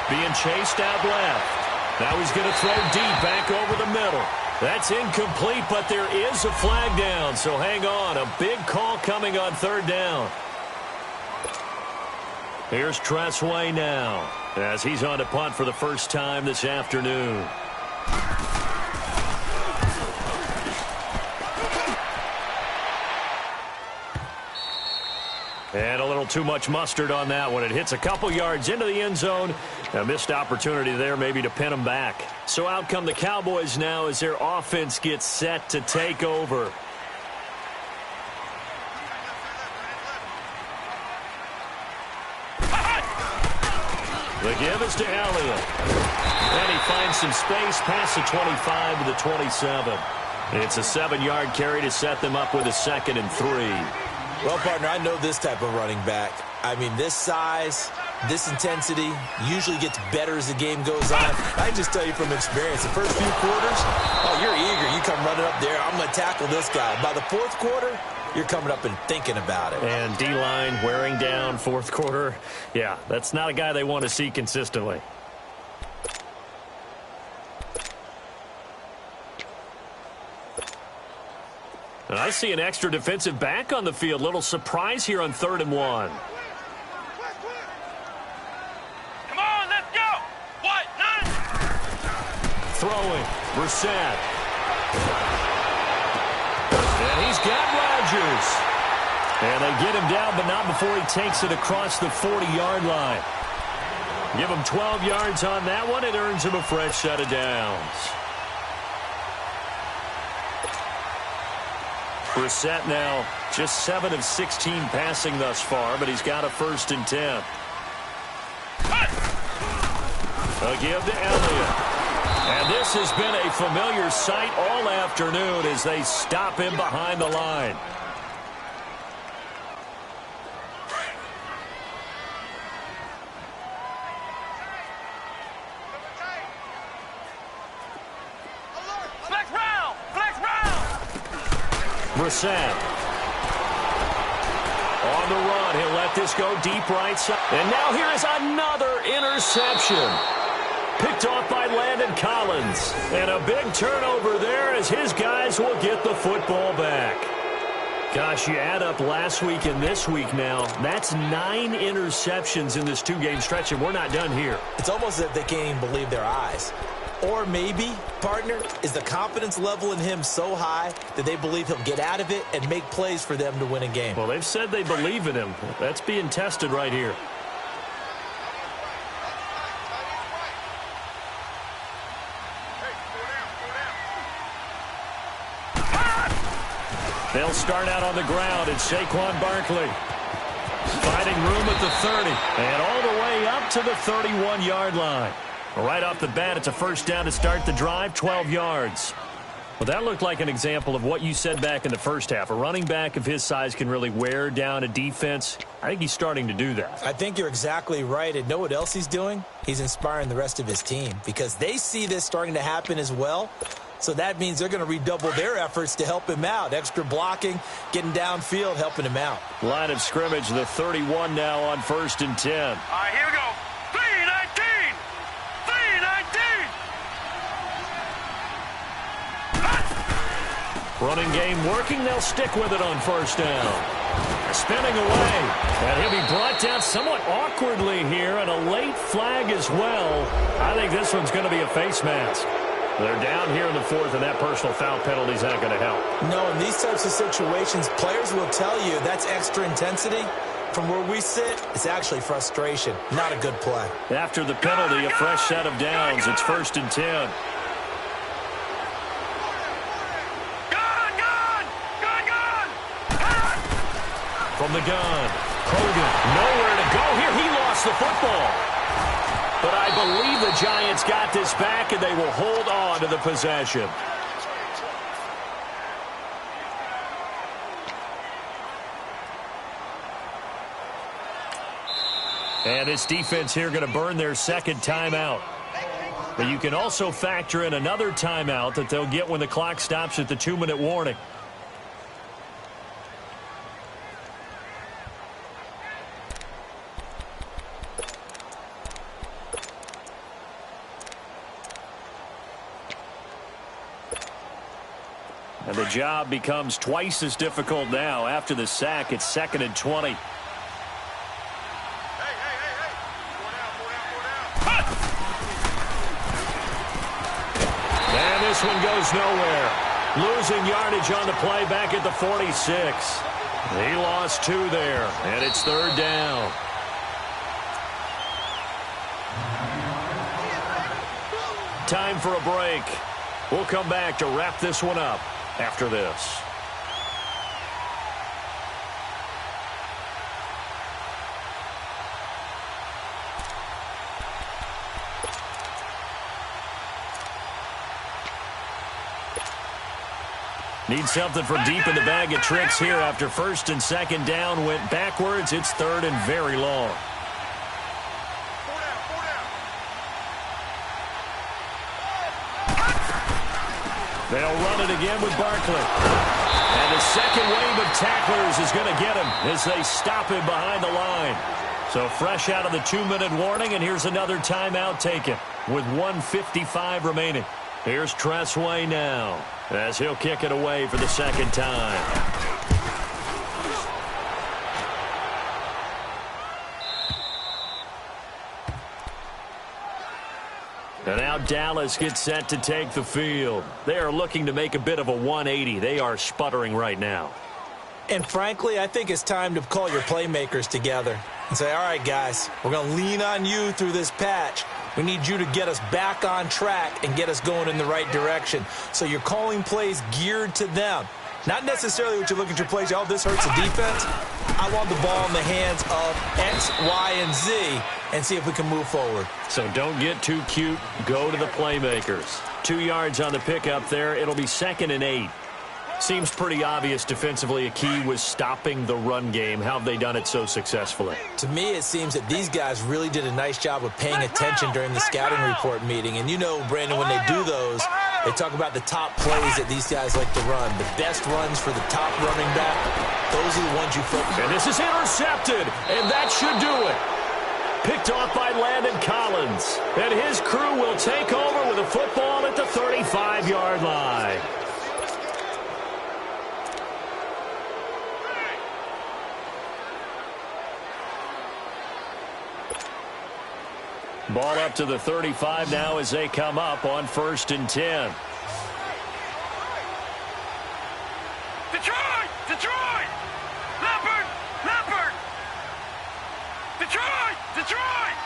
being chased out left. Now he's going to throw deep back over the middle. That's incomplete, but there is a flag down, so hang on. A big call coming on third down. Here's Tressway now as he's on to punt for the first time this afternoon. And a little too much mustard on that one. It hits a couple yards into the end zone. A missed opportunity there maybe to pin them back. So out come the Cowboys now as their offense gets set to take over. The give is to Elliott. And he finds some space past the 25 to the 27. It's a 7-yard carry to set them up with a 2nd and 3. Well, partner, I know this type of running back. I mean, this size, this intensity usually gets better as the game goes on. I can just tell you from experience, the first few quarters, oh, you're eager. You come running up there, I'm going to tackle this guy. By the fourth quarter, you're coming up and thinking about it. And D-line wearing down fourth quarter. Yeah, that's not a guy they want to see consistently. And I see an extra defensive back on the field. Little surprise here on 3rd and 1. Come on, let's go. What? None. Throwing. Brissett. And he's got Rodgers. And they get him down, but not before he takes it across the 40-yard line. Give him 12 yards on that one. It earns him a fresh set of downs. Brissett now just 7 of 16 passing thus far, but he's got a 1st and 10. A give to Elliott. And this has been a familiar sight all afternoon as they stop him behind the line. Brissett. On the run, he'll let this go deep right side. And now here is another interception. Picked off by Landon Collins. And a big turnover there as his guys will get the football back. Gosh, you add up last week and this week now, that's 9 interceptions in this 2-game stretch, and we're not done here. It's almost as if they can't even believe their eyes. Or maybe, partner, is the confidence level in him so high that they believe he'll get out of it and make plays for them to win a game. Well, they've said they believe in him. That's being tested right here. They'll start out on the ground. It's Saquon Barkley. Finding room at the 30. And all the way up to the 31-yard line. Right off the bat, it's a 1st down to start the drive, 12 yards. Well, that looked like an example of what you said back in the first half. A running back of his size can really wear down a defense. I think he's starting to do that. I think you're exactly right. And know what else he's doing? He's inspiring the rest of his team because they see this starting to happen as well. So that means they're going to redouble their efforts to help him out. Extra blocking, getting downfield, helping him out. Line of scrimmage, the 31 now on 1st and 10. All right, here we go. 3-19. 3-19. Running game working. They'll stick with it on 1st down. Spinning away. And he'll be brought down somewhat awkwardly here, and a late flag as well. I think this one's going to be a face mask. They're down here in the 4th, and that personal foul penalty is not going to help. No, in these types of situations, players will tell you that's extra intensity. From where we sit, it's actually frustration, not a good play. After the penalty, a fresh set of downs. It's 1st and 10. From the gun, Hogan, nowhere to go here. He lost the football. But I believe the Giants got this back, and they will hold on to the possession. And this defense here going to burn their second timeout. But you can also factor in another timeout that they'll get when the clock stops at the 2-minute warning. And the job becomes twice as difficult now. After the sack, it's 2nd and 20. And this one goes nowhere. Losing yardage on the play back at the 46. He lost 2 there, and it's 3rd down. Time for a break. We'll come back to wrap this one up after this. Need something from deep in the bag of tricks here after 1st and 2nd down went backwards. It's 3rd and very long. They'll run it again with Barkley. And the second wave of tacklers is going to get him as they stop him behind the line. So fresh out of the 2-minute warning, and here's another timeout taken with 1:55 remaining. Here's Tressway now as he'll kick it away for the second time. And now Dallas gets set to take the field. They are looking to make a bit of a 180. They are sputtering right now. And frankly, I think it's time to call your playmakers together and say, all right, guys, we're going to lean on you through this patch. We need you to get us back on track and get us going in the right direction. So you're calling plays geared to them. Not necessarily what you look at your plays, oh, this hurts the defense. I want the ball in the hands of X, Y, and Z and see if we can move forward. So don't get too cute. Go to the playmakers. 2 yards on the pickup there. It'll be 2nd and 8. Seems pretty obvious defensively a key was stopping the run game. How have they done it so successfully? To me, it seems that these guys really did a nice job of paying attention during the scouting report meeting. And you know, Brandon, when they do those, they talk about the top plays that these guys like to run. The best runs for the top running back, those are the ones you focus on. And this is intercepted, and that should do it. Picked off by Landon Collins. And his crew will take over with a football at the 35-yard line. Ball up to the 35 now as they come up on 1st and 10. Detroit! Detroit! Leopard! Leopard! Detroit! Detroit!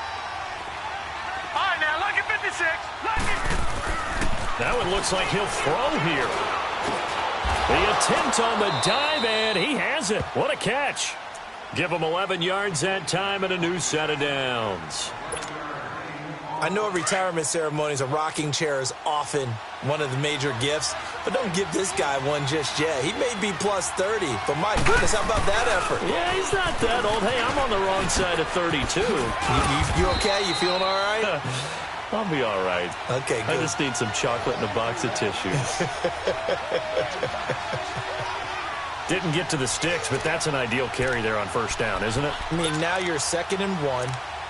All right, now, lucky 56. Lucky. That one looks like he'll throw here. The attempt on the dive, and he has it. What a catch. Give him 11 yards that time and a new set of downs. I know at retirement ceremonies, a rocking chair is often one of the major gifts, but don't give this guy one just yet. He may be plus 30, but my goodness, how about that effort? Yeah, he's not that old. Hey, I'm on the wrong side of 32. You okay? You feeling all right? I'll be all right. Okay, good. I just need some chocolate and a box of tissues. Didn't get to the sticks, but that's an ideal carry there on 1st down, isn't it? I mean, now you're 2nd and 1.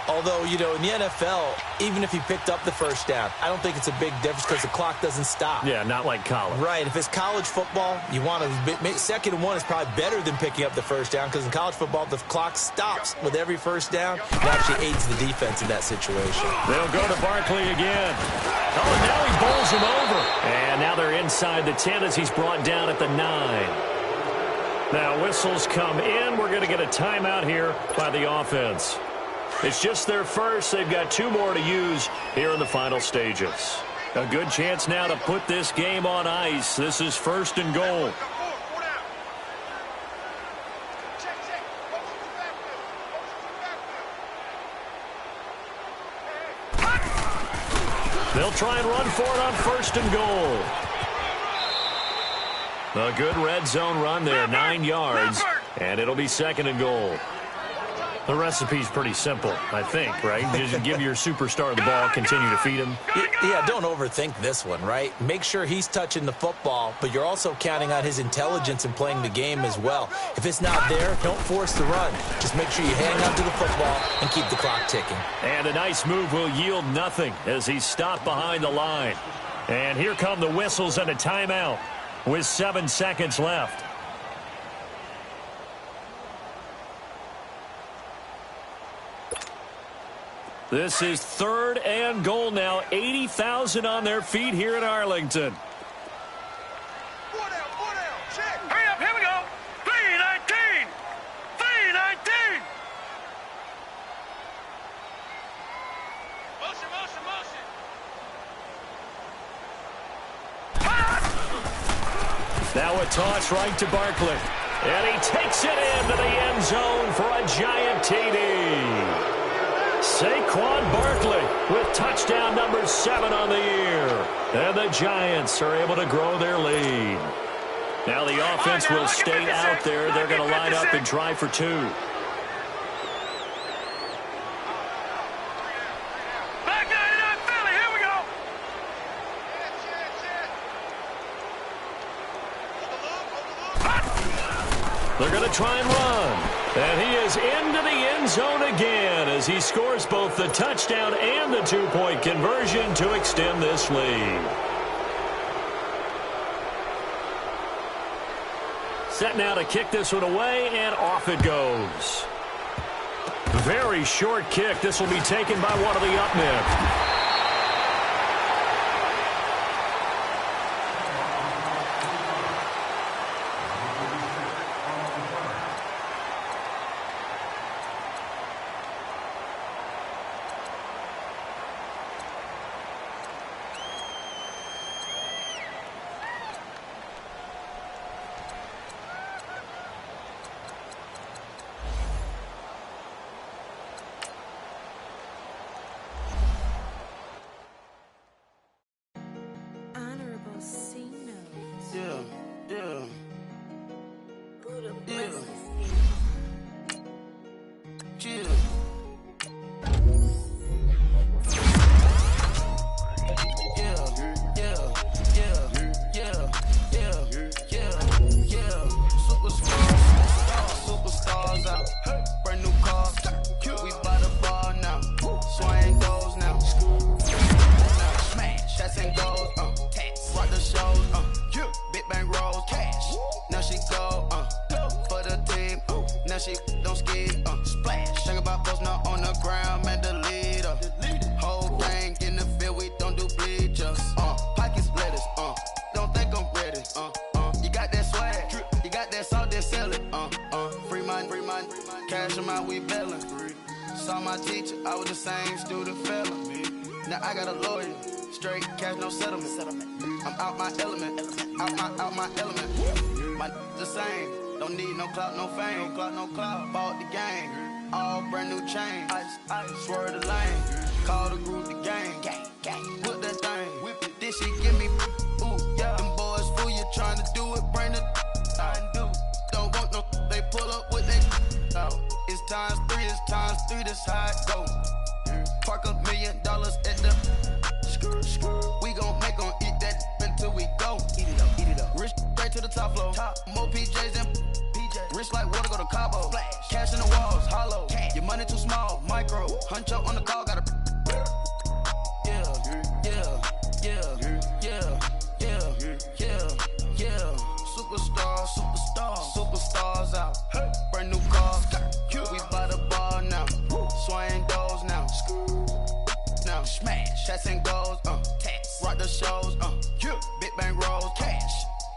Although, you know, in the NFL, even if you picked up the 1st down, I don't think it's a big difference because the clock doesn't stop. Yeah, not like college. Right. If it's college football, you want to 2nd and 1 is probably better than picking up the 1st down because in college football, the clock stops with every 1st down. It actually aids the defense in that situation. They'll go to Barkley again. Oh, and now he bowls him over. And now they're inside the 10 as he's brought down at the 9. Now whistles come in. We're going to get a timeout here by the offense. It's just their first. They've got 2 more to use here in the final stages. A good chance now to put this game on ice. This is 1st and goal. They'll try and run for it on 1st and goal. A good red zone run there, 9 yards, and it'll be 2nd and goal. The recipe's pretty simple, I think, right? Just give your superstar the ball, continue to feed him. Yeah, don't overthink this one, right? Make sure he's touching the football, but you're also counting on his intelligence in playing the game as well. If it's not there, don't force the run. Just make sure you hang on to the football and keep the clock ticking. And a nice move will yield nothing as he's stopped behind the line. And here come the whistles and a timeout with 7 seconds left. This is 3rd and goal now. 80,000 on their feet here in Arlington. Hurry up, here we go. 319. 319. Motion. Now a toss right to Barkley. And he takes it into the end zone for a giant TD. Saquon Barkley with touchdown number 7 on the year. And the Giants are able to grow their lead. Now the offense will stay out there. They're going to line up and try for 2. Back 99 Philly, here we go. They're going to try and run. And he is into the end zone again as he scores both the touchdown and the 2-point conversion to extend this lead. Set now to kick this one away, and off it goes. Very short kick. This will be taken by one of the up men.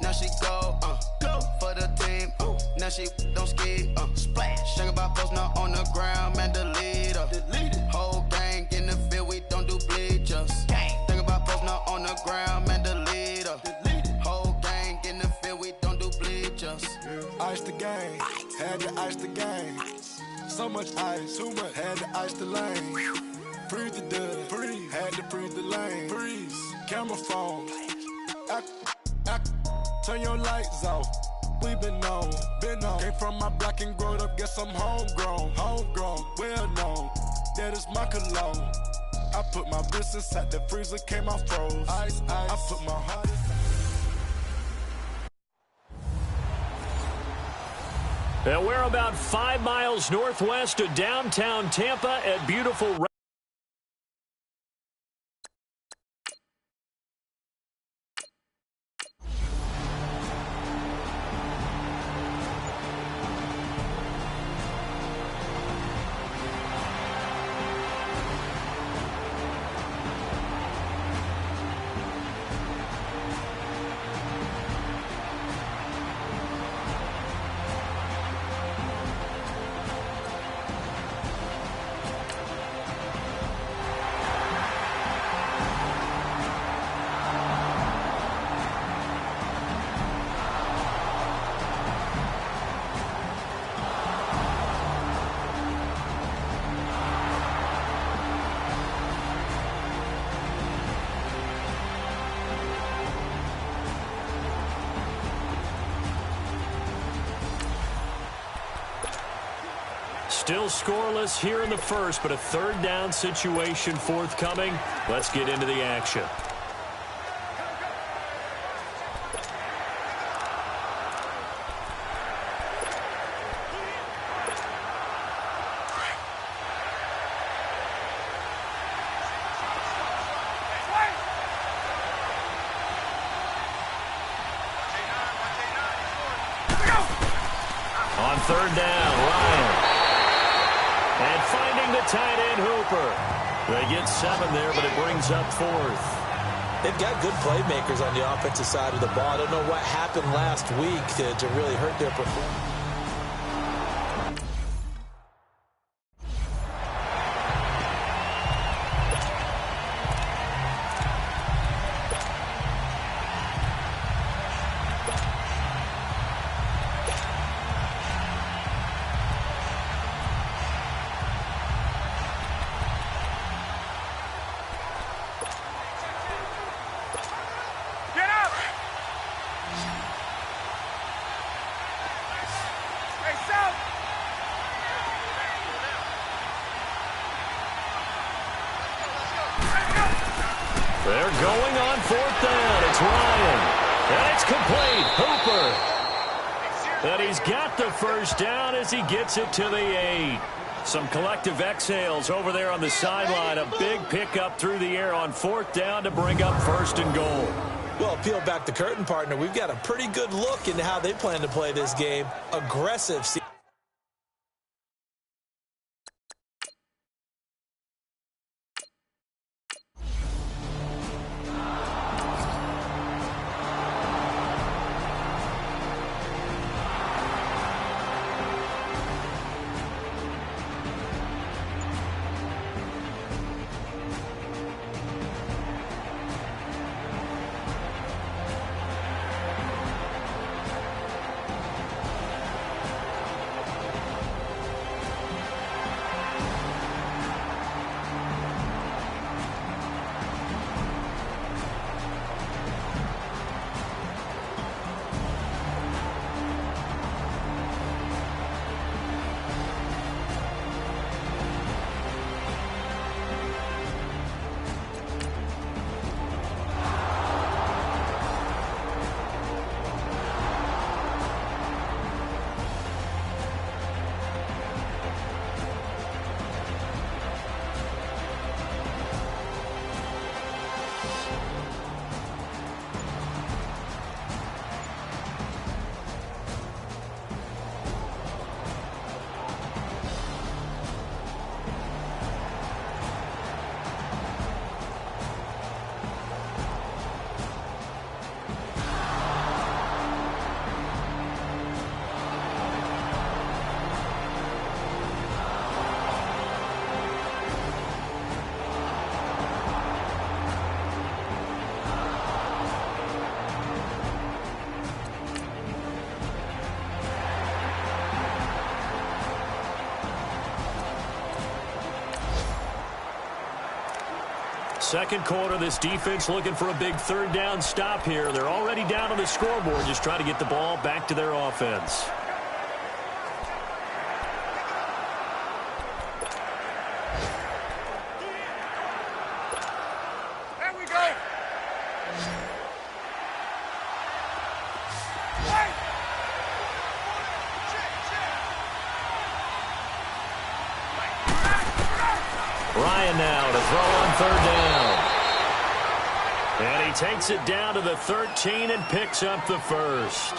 now she go for the team, now she don't ski, splash. Think about post now on the ground, man, delete her. Whole gang in the field, we don't do bleachers. Think about post now on the ground, man, delete her. Whole gang in the field, we don't do bleachers. Ice the game, had to ice the game. So much ice, too much, had to ice the lane. Freeze the dust, freeze, had to freeze the lane. Freeze, camera phone, turn your lights off. We been on. Came from my block and growed up, guess I'm homegrown, well known. That is my cologne. I put my wrist inside the freezer, came out froze. Ice, I put my heart inside. And we're about 5 miles northwest of downtown Tampa at beautiful Still scoreless here in the first, but a third down situation forthcoming. Let's get into the action. On third down, Ryan. And finding the tight end, Hooper. They get 7 there, but it brings up 4th. They've got good playmakers on the offensive side of the ball. I don't know what happened last week to really hurt their performance. They're going on 4th down. It's Ryan. And it's complete. Hooper. And he's got the first down as he gets it to the 8. Some collective exhales over there on the sideline. A big pickup through the air on 4th down to bring up 1st and goal. Well, peel back the curtain, partner. We've got a pretty good look into how they plan to play this game. Aggressive. Second quarter, this defense looking for a big third down stop here. They're already down on the scoreboard, just trying to get the ball back to their offense. There we go. Ryan now to throw on third down. And he takes it down to the 13 and picks up the first.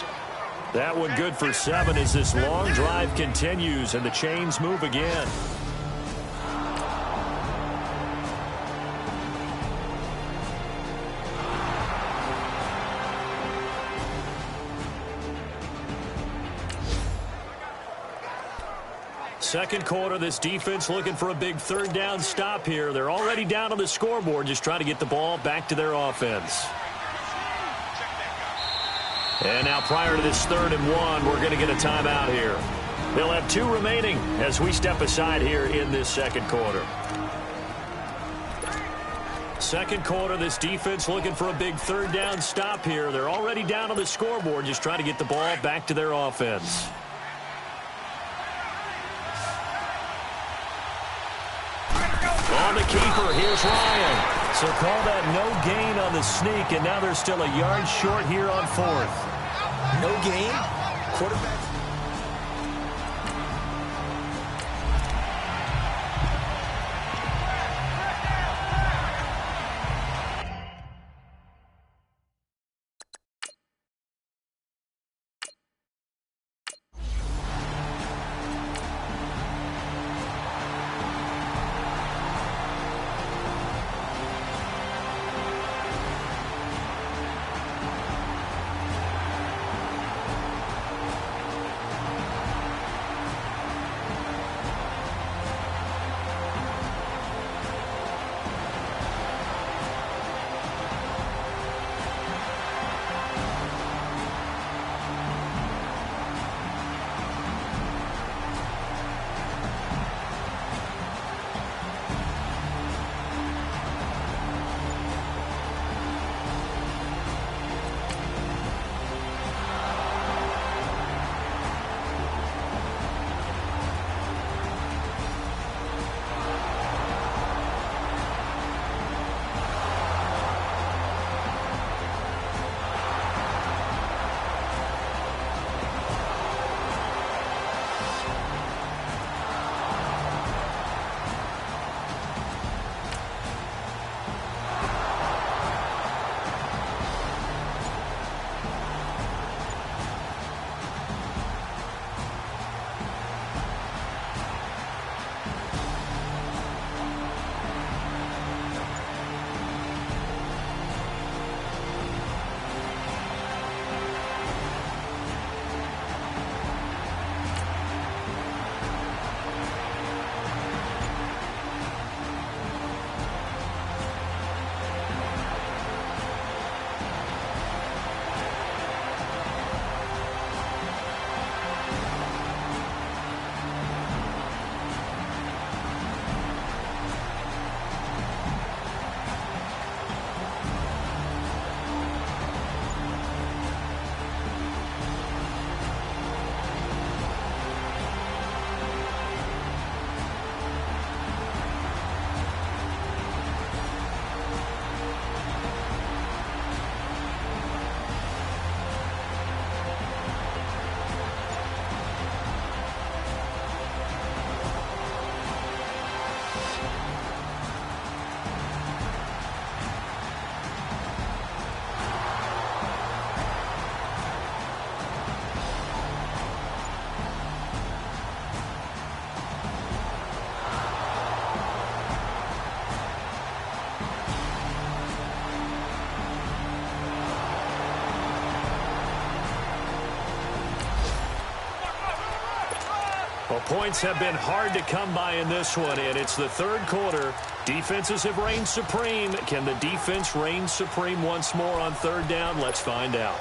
That one good for 7 as this long drive continues and the chains move again. Second quarter, this defense looking for a big third down stop here. They're already down on the scoreboard, just trying to get the ball back to their offense. And now prior to this 3rd and 1, we're going to get a timeout here. They'll have 2 remaining as we step aside here in this second quarter. Second quarter, this defense looking for a big third down stop here. They're already down on the scoreboard, just trying to get the ball back to their offense. On the keeper, here's Ryan. So call that no gain on the sneak, and now they're still a yard short here on 4th. No gain? Quarterback. Well, points have been hard to come by in this one, and it's the 3rd quarter. Defenses have reigned supreme. Can the defense reign supreme once more on 3rd down? Let's find out.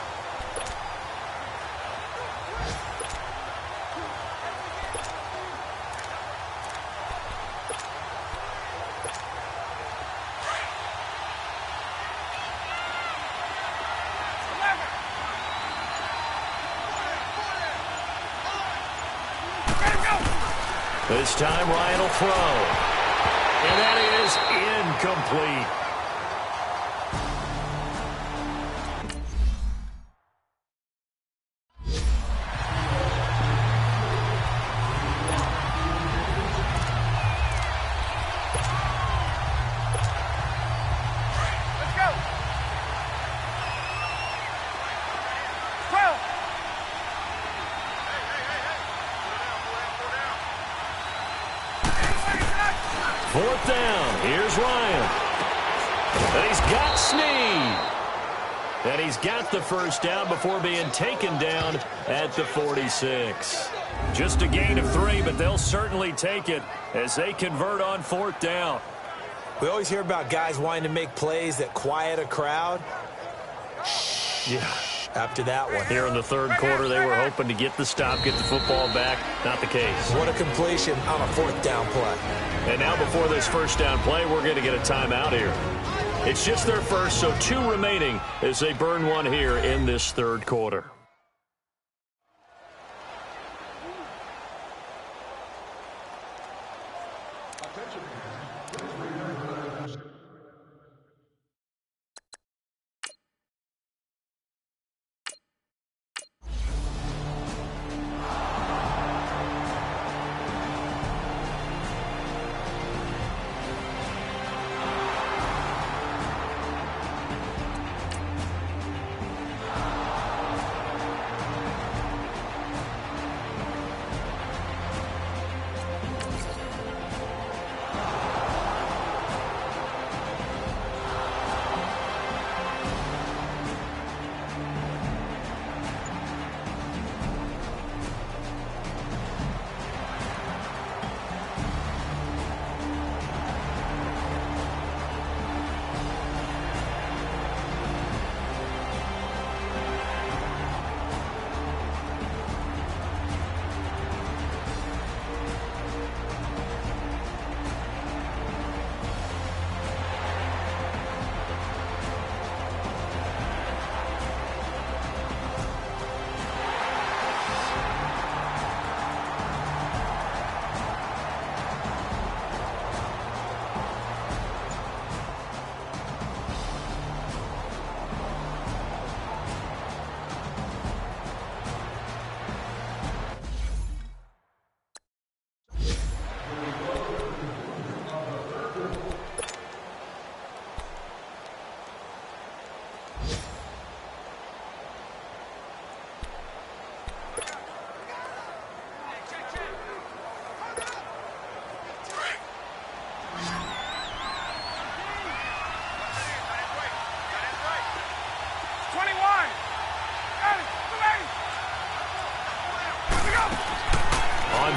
This time Ryan will throw. And that is incomplete. Fourth down. Here's Ryan. And he's got Snead. And he's got the first down before being taken down at the 46. Just a gain of 3, but they'll certainly take it as they convert on fourth down. We always hear about guys wanting to make plays that quiet a crowd. Yeah. After that one. Here in the third quarter, they were hoping to get the stop, get the football back. Not the case. What a completion on a fourth down play. And now before this first down play, we're going to get a timeout here. It's just their first, so 2 remaining as they burn one here in this third quarter.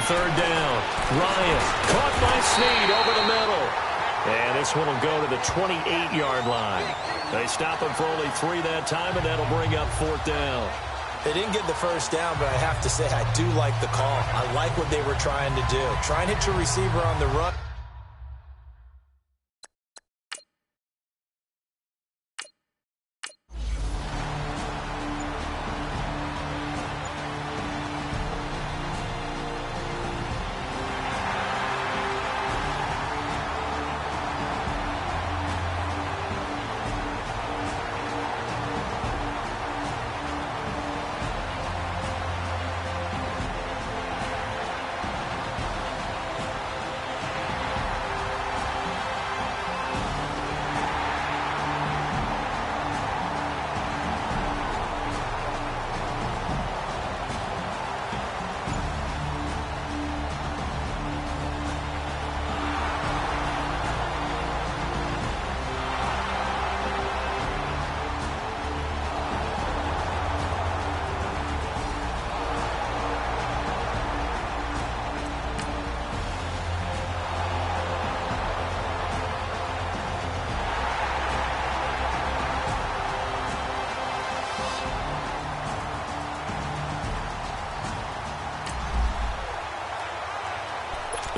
Third down. Ryan caught by Snead over the middle. And this one will go to the 28-yard line. They stop him for only 3 that time, and that'll bring up fourth down. They didn't get the first down, but I have to say I do like the call. I like what they were trying to do. Try and hit your receiver on the run.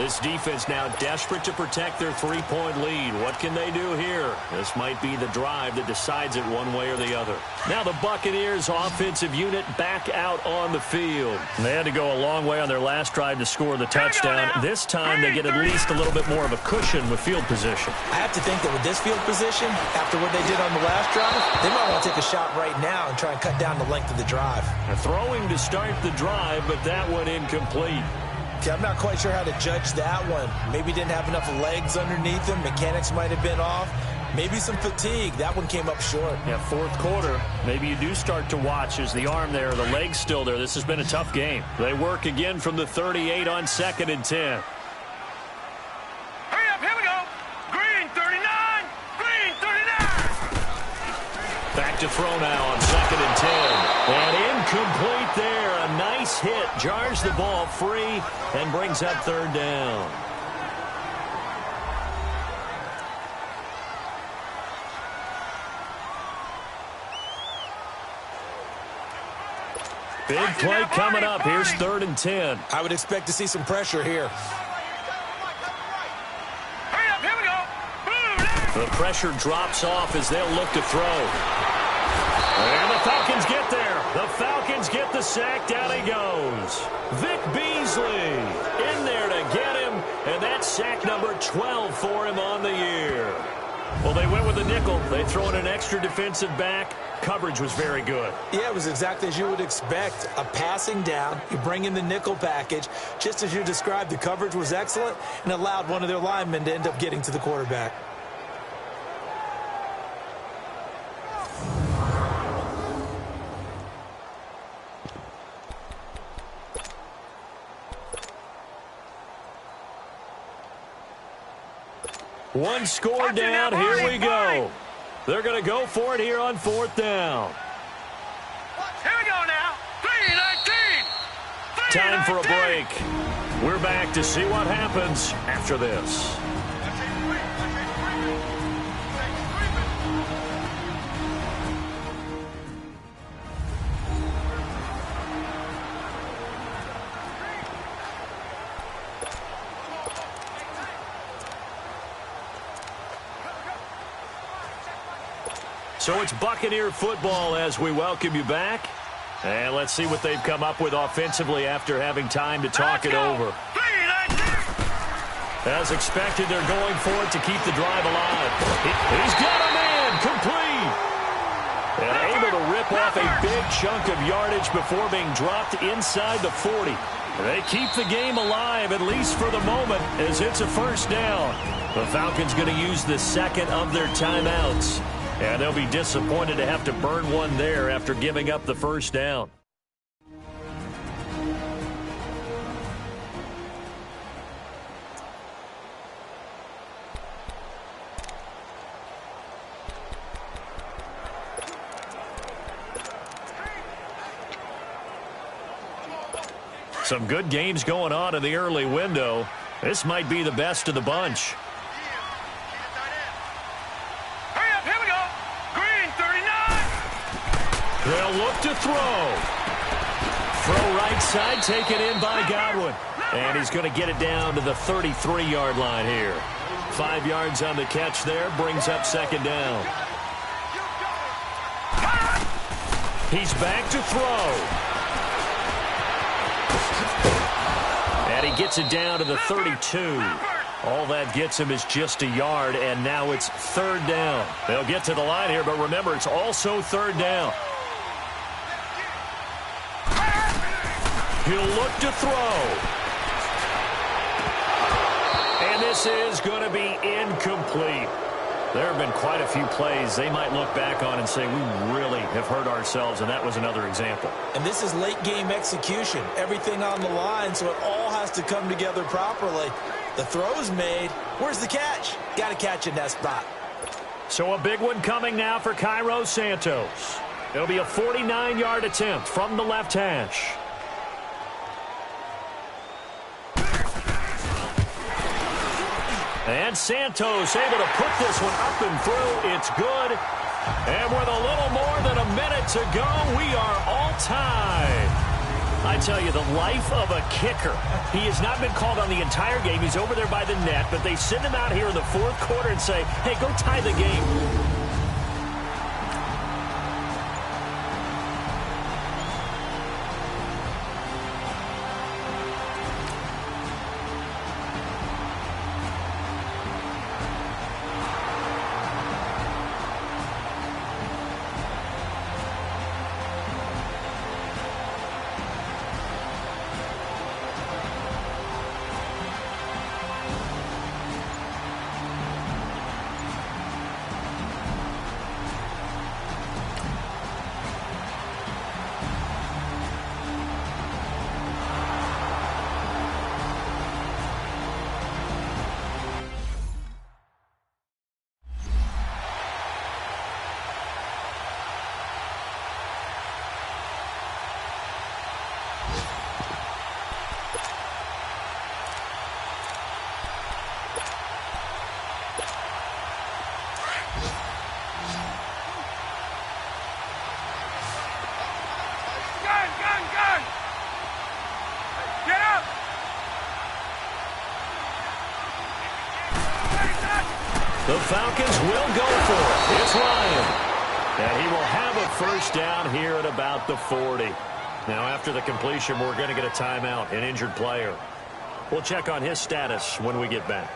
This defense now desperate to protect their three-point lead. What can they do here? This might be the drive that decides it one way or the other. Now the Buccaneers offensive unit back out on the field. They had to go a long way on their last drive to score the touchdown. This time they get at least a little bit more of a cushion with field position. I have to think that with this field position, after what they did on the last drive, they might want to take a shot right now and try and cut down the length of the drive. Throwing to start the drive, but that one incomplete. Okay, I'm not quite sure how to judge that one. Maybe didn't have enough legs underneath him. Mechanics might have been off. Maybe some fatigue. That one came up short. Yeah, fourth quarter. Maybe you do start to watch as the arm there, the leg's still there. This has been a tough game. They work again from the 38 on 2nd and 10. Hurry up, here we go. Green 39, green 39. Back to throw now on 2nd and 10. And incomplete there. A nice hit. Jars the ball free and brings up 3rd down. Big play coming up. Here's 3rd and 10. I would expect to see some pressure here. Hurry up, here we go. Boom. The pressure drops off as they'll look to throw. And the Falcons get there. The Falcons get the sack. Down he goes. Vic Beasley in there to get him. And that's sack number 12 for him on the year. Well, they went with a nickel. They throw in an extra defensive back. Coverage was very good. Yeah, it was exactly as you would expect. A passing down. You bring in the nickel package. Just as you described, the coverage was excellent and allowed one of their linemen to end up getting to the quarterback. One score down. Here we go. They're going to go for it here on 4th down. Here we go now. 3-19. Time for a break. We're back to see what happens after this. So it's Buccaneer football as we welcome you back. And let's see what they've come up with offensively after having time to talk it over. As expected, they're going for it to keep the drive alive. He's got a man complete. And able to rip off a big chunk of yardage before being dropped inside the 40. They keep the game alive, at least for the moment, as it's a 1st down. The Falcons going to use the 2nd of their timeouts. And they'll be disappointed to have to burn one there after giving up the 1st down. Some good games going on in the early window. This might be the best of the bunch. They'll look to throw. Throw right side, taken in by Godwin. And he's going to get it down to the 33-yard line here. 5 yards on the catch there, brings up 2nd down. He's back to throw. And he gets it down to the 32. All that gets him is just a yard, and now it's 3rd down. They'll get to the line here, but remember, it's also 3rd down. He'll look to throw. And this is going to be incomplete. There have been quite a few plays they might look back on and say, we really have hurt ourselves, and that was another example. And this is late-game execution. Everything on the line, so it all has to come together properly. The throw's made. Where's the catch? Got to catch in that spot. So a big one coming now for Cairo Santos. It'll be a 49-yard attempt from the left hash. And Santos able to put this one up and through. It's good. And with a little more than a minute to go, we are all tied. I tell you, the life of a kicker. He has not been called on the entire game. He's over there by the net, but they send him out here in the fourth quarter and say, hey, go tie the game. The Falcons will go for it. It's Ryan. And he will have a first down here at about the 40. Now, after the completion, we're going to get a timeout, an injured player. We'll check on his status when we get back.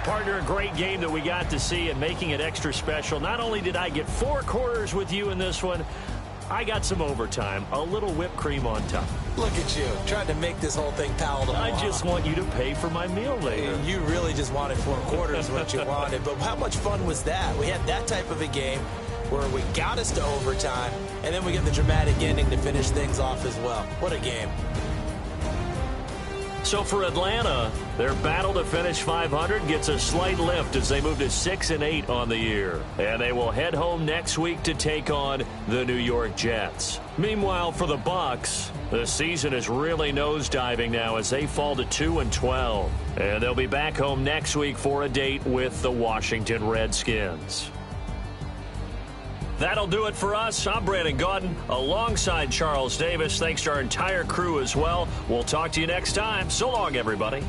Partner, a great game that we got to see and making it extra special. Not only did I get 4 quarters with you in this one, I got some overtime, a little whipped cream on top. Look at you, trying to make this whole thing palatable. I just want you to pay for my meal later. You really just wanted 4 quarters what you wanted, but how much fun was that? We had that type of a game where we got us to overtime, and then we get the dramatic ending to finish things off as well. What a game. So for Atlanta, their battle to finish 500 gets a slight lift as they move to 6-8 on the year. And they will head home next week to take on the New York Jets. Meanwhile, for the Bucs, the season is really nosediving now as they fall to 2-12. And they'll be back home next week for a date with the Washington Redskins. That'll do it for us. I'm Brandon Gaudin alongside Charles Davis. Thanks to our entire crew as well. We'll talk to you next time. So long, everybody.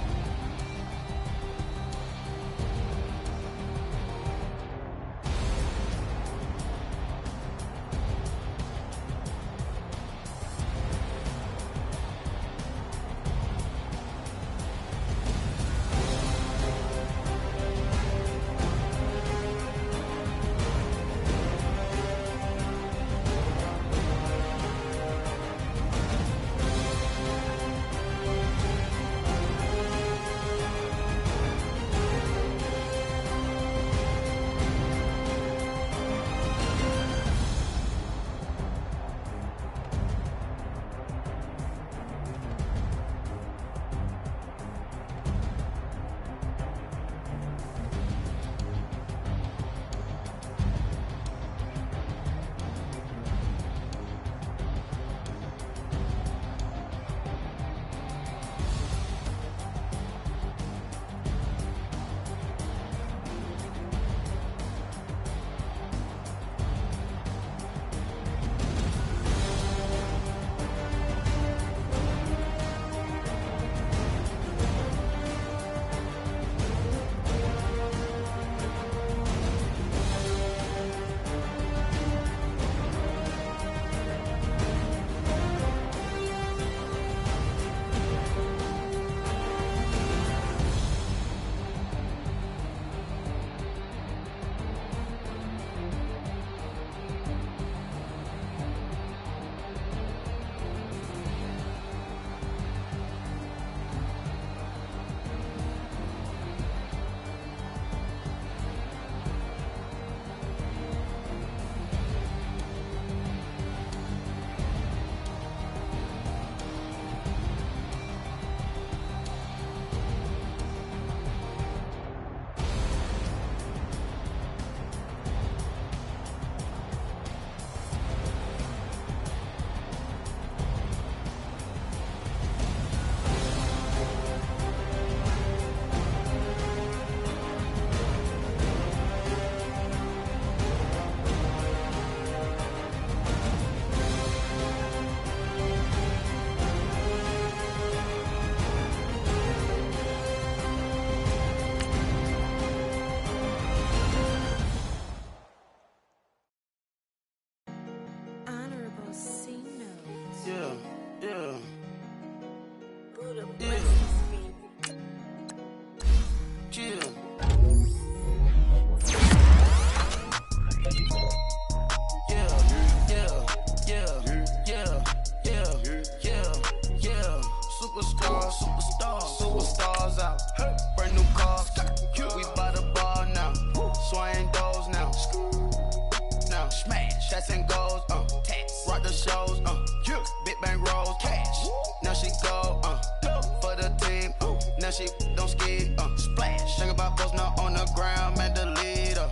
Superstars out. Brand new cars. We by the ball now. Swaying doors now. Now smash. Shots and goals. Tax. Rock the shows. Big bang rolls. Cash. Now she go. For the team. Now she don't ski. Splash. Think about post now on the ground. Man, the leader.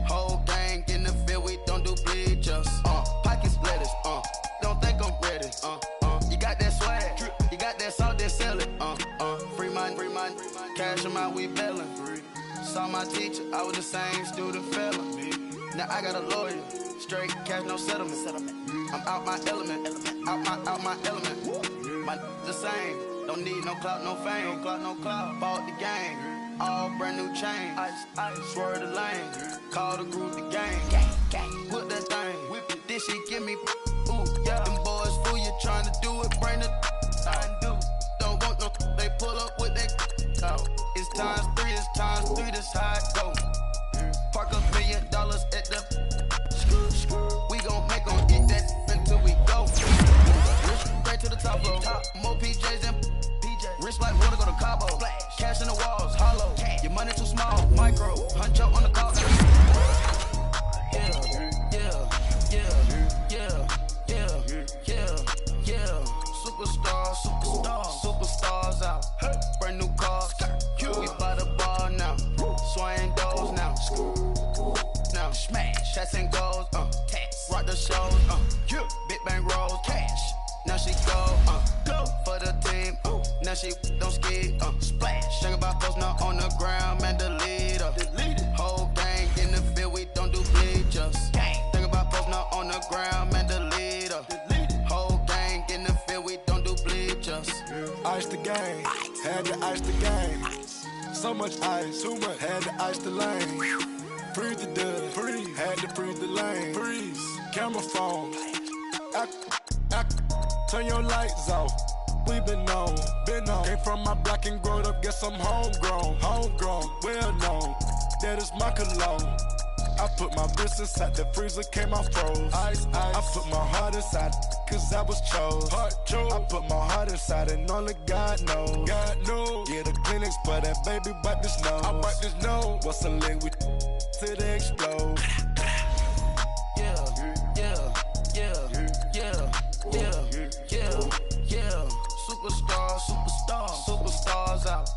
Whole gang in the field. We don't do bleachers. Pockets lettuce. Don't think I'm ready. You got that swag. You got that salt, then sell it. Free mind. Cash them out, we bailin'. Saw my teacher, I was the same student felon. Now I got a lawyer, straight cash, no settlement. I'm out my element, out my element. My the same, don't need no clout, no fame. No clout. Bought the game, all brand new chain. Ice, swerve the lane, call the group the gang. Whip that thing, whip it, this shit give me. Ooh, yeah. Them boys fool you trying to do it, bring the don't want no, they pull up with that. It's times three, this how it go. Park $1 million at the we gon' make them eat that until we go. Straight to the top floor. More PJs than rich like water, go to Cabo. Cash in the walls, hollow. Your money too small, micro. Hunch up on the car. Superstars out. Brand new cars. We by the ball now. Swaying doors now. Now smash. Shots and goals. Tax. Rock the shows. Big bang rolls. Cash. Now she go. For the team. Now she don't ski. Splash. Think about post now on the ground. Man, the leader. Whole gang in the field. We don't do bleachers. Think about post now on the ground. Man, the leader. Whole gang in the field. We don't do bleachers. Ice the game, had to ice the game. So much ice, too much, had to ice the lane. Freeze the dust, freeze, had to freeze the lane. Freeze, camera phone. Turn your lights off. We been on. Came from my block and growed up, guess I'm homegrown, well known. That is my cologne. I put my wrist inside the freezer, came out froze. Ice. I put my heart inside, cause I was chose. I put my heart inside and only God knows. Yeah, the clinics, but that baby wipe this nose. I wipe this nose. What's a leg with till they explode? Superstars out.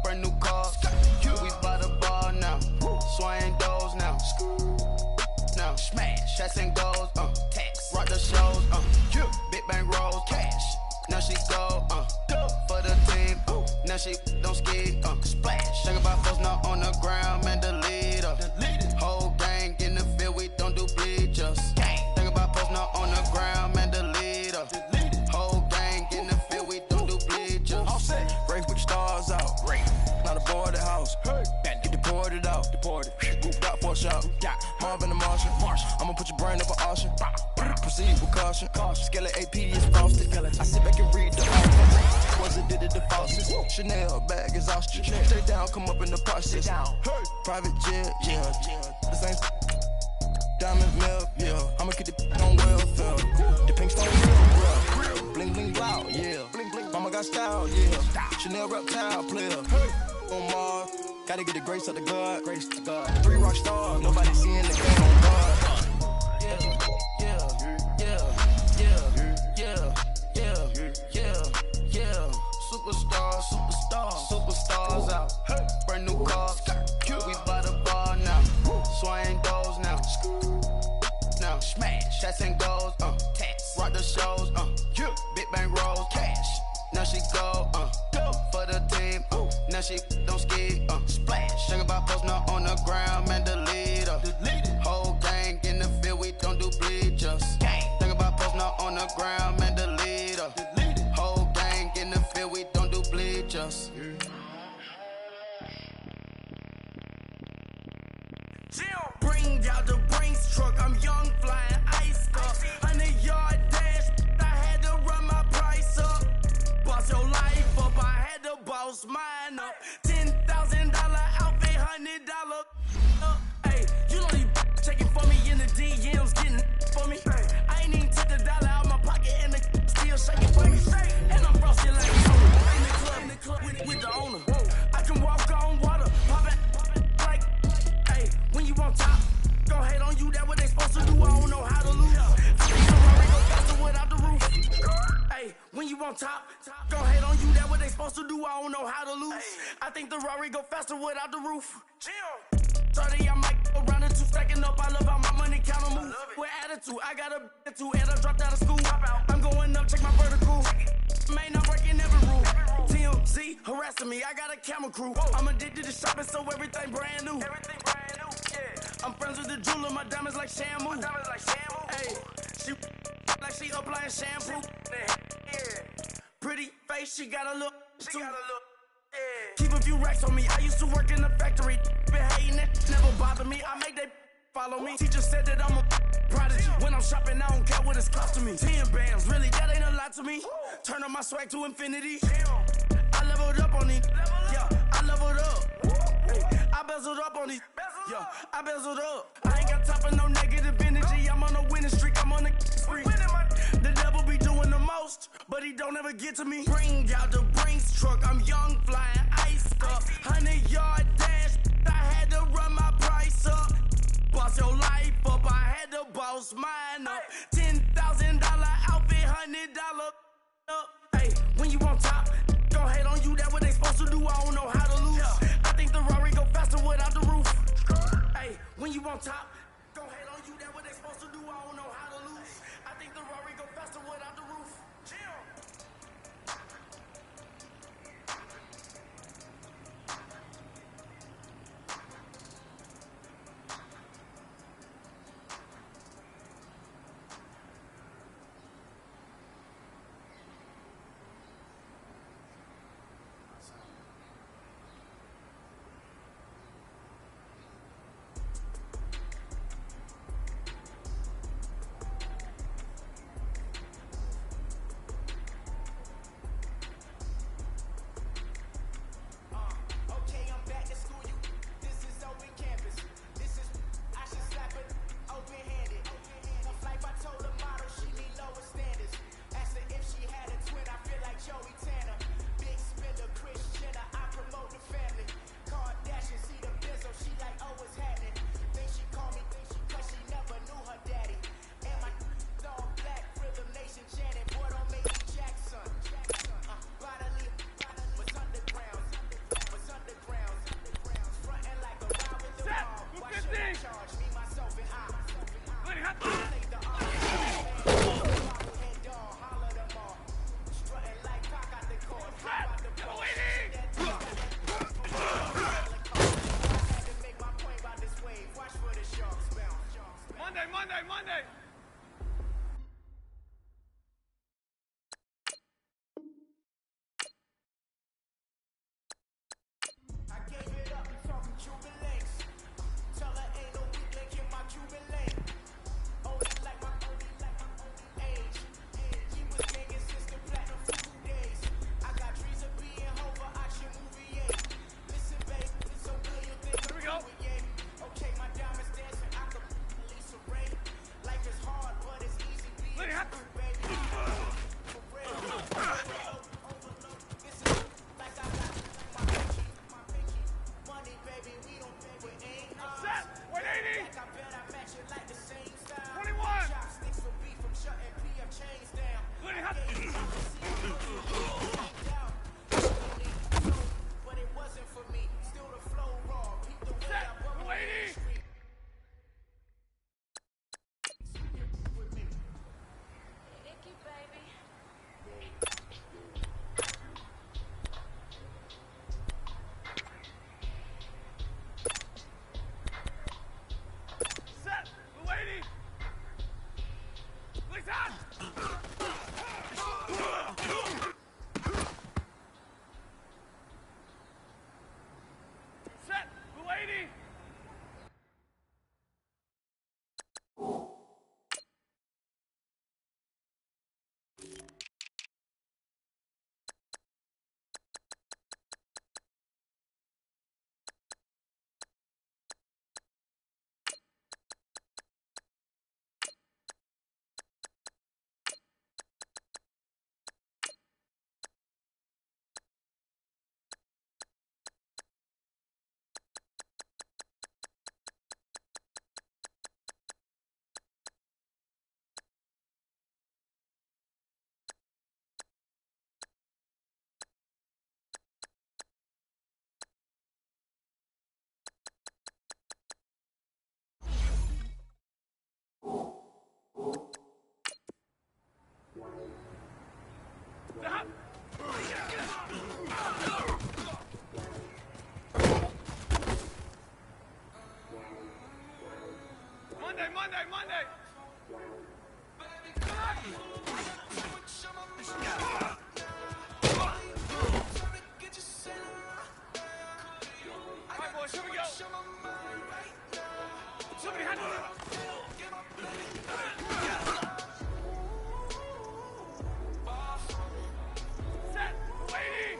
Brand new cars. We by the bar now. Swaying doors now. Now smash. Shots and goals. Tax. Rock the shows. Big bang rolls. Cash. Now she go. For the team. Now she don't ski. Splash. Think about post now on the ground. Man, the leader. Whole gang in the field. We don't do bleachers. Think about post now on the ground. Man, the leader. Whole gang in the field. We don't do bleachers. All set. Race with the stars out. Not a boarded house. Get deported out. Gooped out for a shot. Marvin the Martian. I'ma put your brain up for auction. Proceed with caution. Skeleton AP is frosted. I sit back and read the offense. Was it did it the faucets? Chanel bag is ostrich. Stay down, come up in the process. Private jet, yeah. The same diamond milk, yeah. I'ma keep the on welfare. The pink stone real. Bling bling blow, yeah. Mama got style, yeah. Chanel reptile player. On Mars, gotta get the grace of the God. 3 rock stars, nobody seeing the game on God. Superstars out. Brand new cars. We by the bar now. Swaying doors now. Now smash. Shots and goals. Tax. Rock the shows. Big bang rolls. Cash. Now she go. For the team. Now she don't ski. Splash. Think about post now on the ground. Man, the leader. Whole gang in the field. We don't do bleachers. Think about post now on the ground. Man, the leader. Whole gang in the field. We don't do bleachers. Bring out the Brinks truck, I'm young, flying ice up. 100-yard dash, I had to run my price up. Boss your life up, I had to boss mine up. $10,000 outfit, $100 up. Hey, you know these checking for me in the DMs, getting for me. I ain't even took the dollar out my pocket and the still shaking for me. And I'm frosty like supposed to do, I don't know how to lose. I think the Rari go faster without the roof. 30, I might go round and two, stacking up. I love how my money counter move. With attitude, I got a attitude, and I dropped out of school. I'm going up, check my vertical. Man, I'm breaking every rule. TMZ harassing me, I got a camera crew. I'm addicted to shopping, so everything brand new. I'm friends with the jeweler, my diamonds like Shamu. Hey, she like she applying shampoo. Pretty face, she got a look. Keep a few racks on me. I used to work in the factory. Been hating it, never bother me. I make they follow me. Teacher said that I'm a prodigy. When I'm shopping, I don't care what it's costing me. 10 bands, really, that ain't a lot to me. Turn on my swag to infinity. I leveled up on these. Yeah, I leveled up. Hey, I bezeled up on these. Yeah, I bezeled up. I ain't got time for no negative energy. I'm on a winning streak. I'm on a spree. The devil be doing the most, but he don't ever get to me. Bring out the Brinks truck. I'm young, flying, iced up. 100-yard dash. I had to run my price up. Boss your life up. I had to boss mine up. $10,000 outfit, $100 up. Hey, when you on top, don't hate on you. That what they supposed to do. I don't know how to lose. I think the Rari go faster without the roof. Hey, when you on top, don't hate on you. That what they supposed to do. I don't know how to lose. I think the Rari go faster without the roof. Somebody handle it. Set, waiting.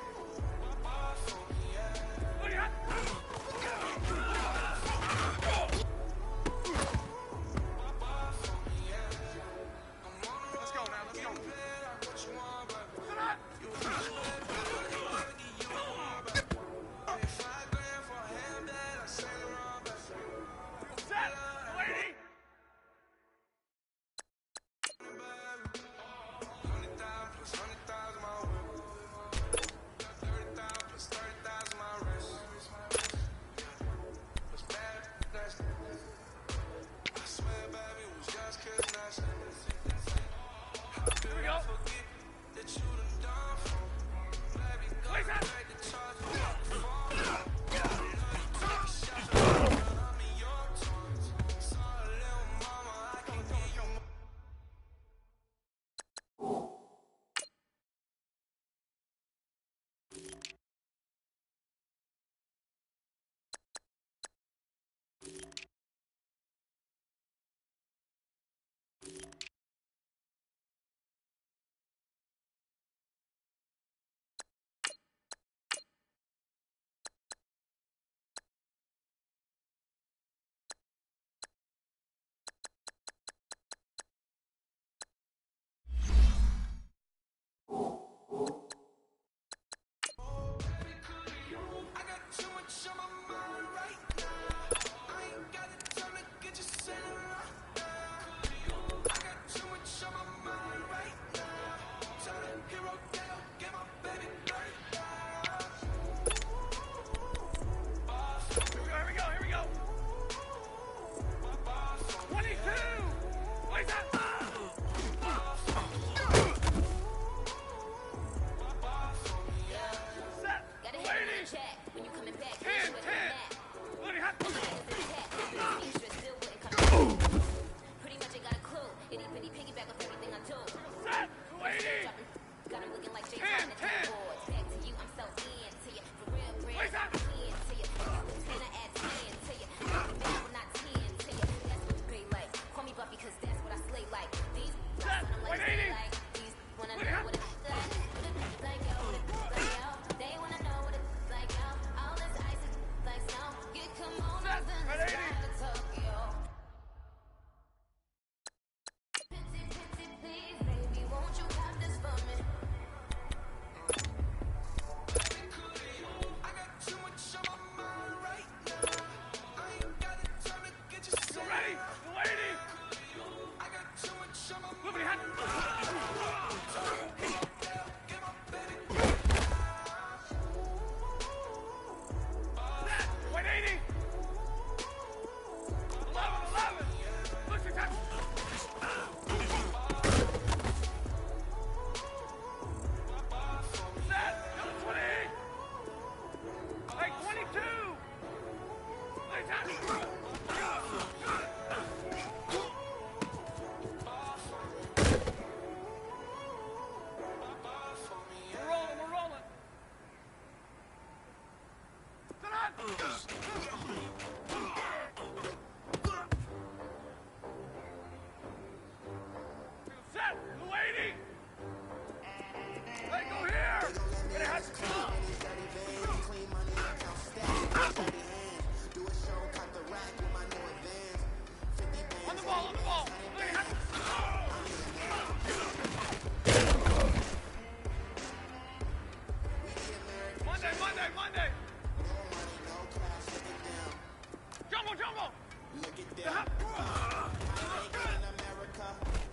Let's go now, let's go. Set, waiting. Here we go. Where's that? Here we go. 22. Where's that? Set, waiting. 10. Bloody hot. Set, waiting. 10. Where's that? Set, 180. Bloody hot. Set, 180. Still ready. Waiting. Bloody hot. Set, 180. 11. Looks like that. Set, another 20. Like 22. Like that. We're rolling. Set, waiting. Let go here. It has to come. On the ball. Look at Monday. Jumbo. Look at that. In America,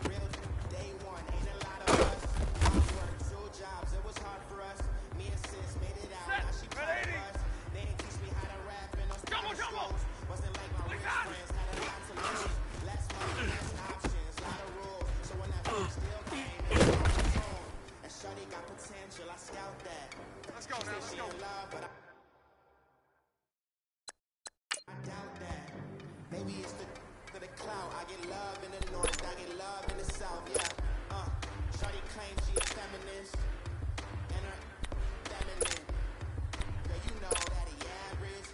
real day one, ain't a lot of us. Hard work, 2 jobs, it was hard for us. Me and sis made it out, Set, now she proud of 180. us. They didn't teach me how to rap in those Jumbo. schools. Wasn't like my rich God. friends, had a lot to lose. Less money, less options, lot of rules. So when that first deal came, it was on its own. And shorty got potential, I scout that. Let's go now. She in love, but I doubt that. Maybe it's the clout. I get love in the north, I get love in the south, yeah. Shorty claims she a feminist, and her feminine. Girl, you know that he average.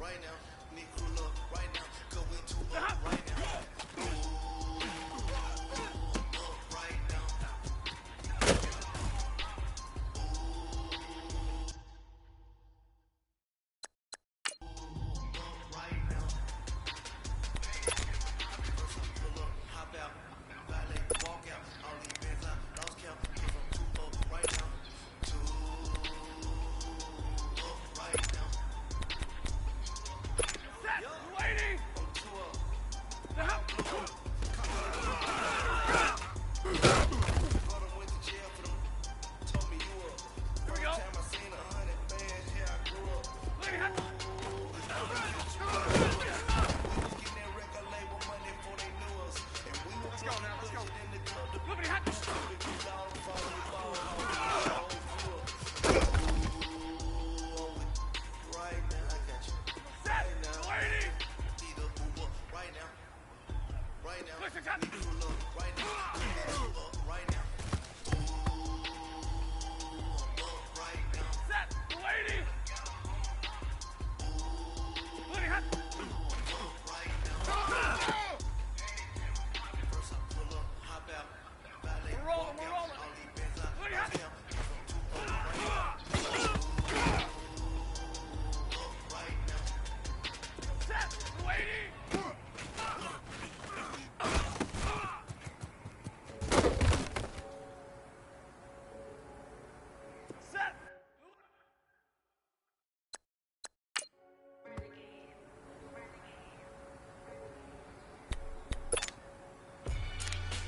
right now. Need cool up right now. Cause we too up right now.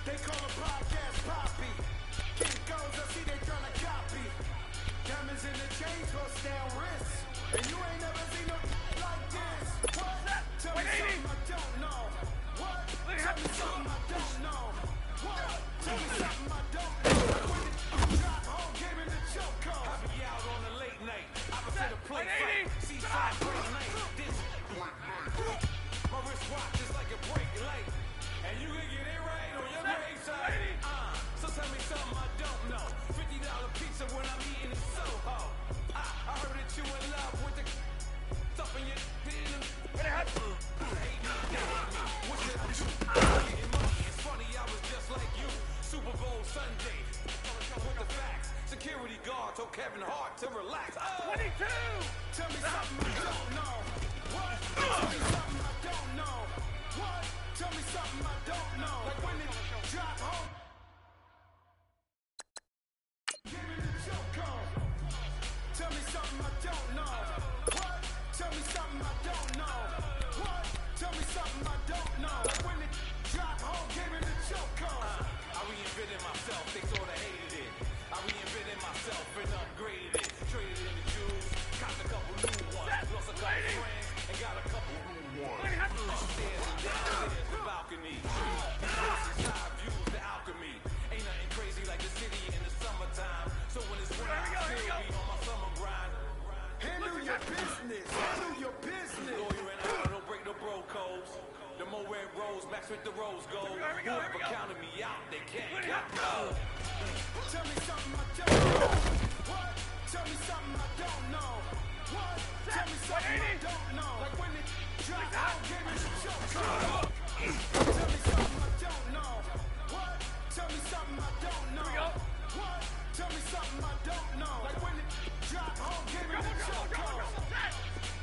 They call a podcast poppy. King goes, I see they tryna copy. Diamonds in the chains, bust down wrists. And you ain't never seen no like this. What? Tell me something I don't know. What? Tell me something I don't know. What? Tell me something I don't know. When the drop home, came in the choke code. I be out on a late night. Opposite a play fight. Seaside break night. This my wristwatch is like a break light. And you can get it right on your grave side. So tell me something I don't know. $50 pizza when I'm eating in Soho. I heard that you in love with the stuff in your head. Hate me, what should I do? Getting money, it's funny, I was just like you. Super Bowl Sunday, with the facts. Security guard told Kevin Hart to relax. 22! Tell me something I don't know. What? Tell me something I don't know. What? Tell me something I don't know. Like when it drop home. Give me the choke code. Tell me something I don't know. What? Tell me something I don't know. What? Tell me something I don't know. Like when it drop home, give me the choke code. I reinvented myself, they sorta hated it. I reinvented myself and upgraded it. Traded in the Jews, copped a couple new ones. Lost a couple friends and got a couple new ones. Upstairs and downstairs, the balcony. Side views, the alchemy. Ain't nothing crazy like the city in the summertime. So when it's winter, I still be on my summer grind. Handle your business. Handle your business. Lawyer and I don't break no bro codes. The more red rose, max with the rose gold. Whoever counted me out, they can't count me. Tell me something I don't know. What? Tell me something I don't know. What? Tell me something I don't know. Like when it drop out, give me the choke. Tell me something I don't know. What? Tell me something I don't know. What? Tell me something I don't know. Like when it drop home, give me the choke.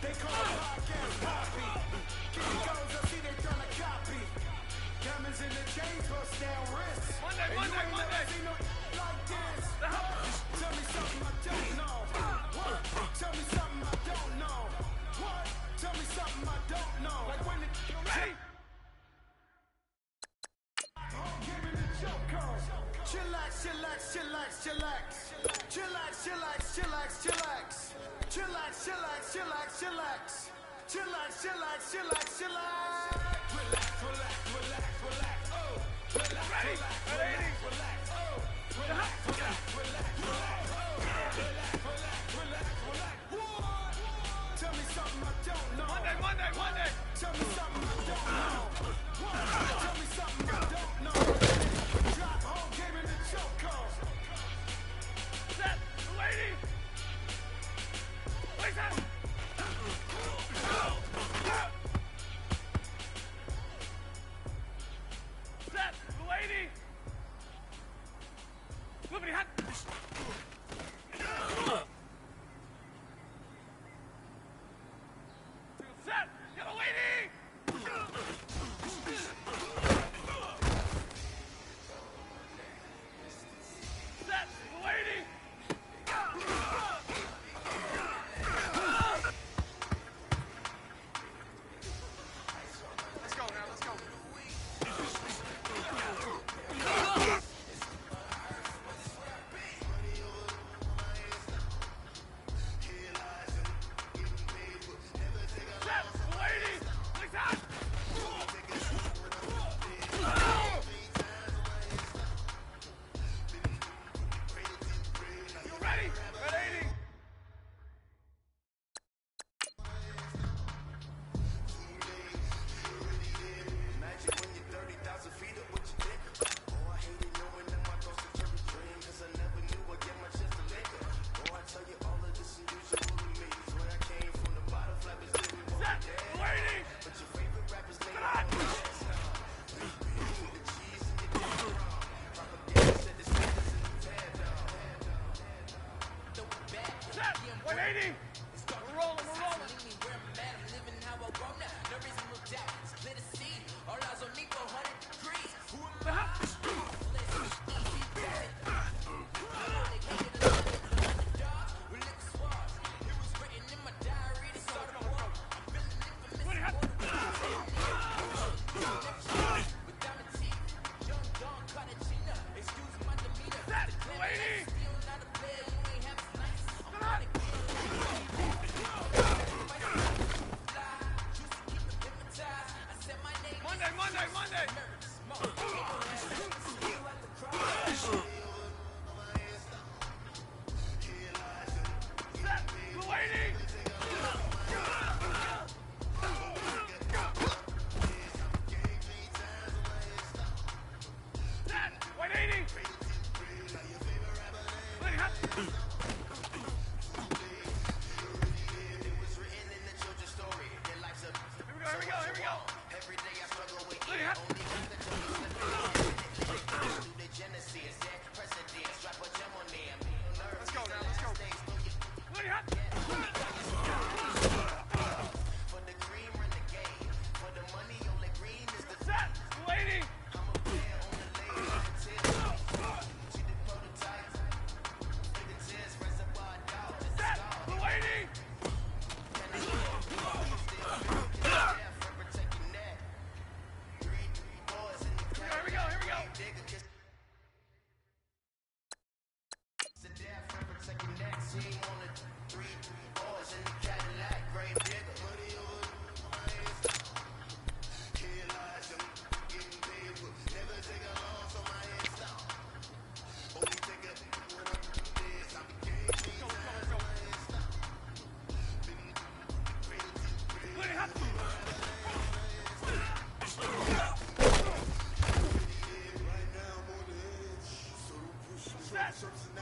They call a podcast poppy. King goes, I see they tryna copy. Diamonds in the chains, bust down wrists. And you ain't never seen no like this. Tell me something I don't know. What? Tell me something I don't know. What? Tell me something I don't know. Like when it ready? Give me the choke code. Chillax, chillax, chillax, chillax. Chillax, chillax, chillax, chillax. Chillax, chillax, chillax, chillax. Chillax, chillax, chillax, chillax. Relax, relax, relax, relax. Oh, relax, relax, relax, relax. Oh, relax, relax, relax, relax. Oh, relax, relax, relax, relax. What? Tell me something I don't know. Monday. Tell me something I don't know. What? Tell me something I don't know. Drop home, give me the choke code. Set, lady. Wait,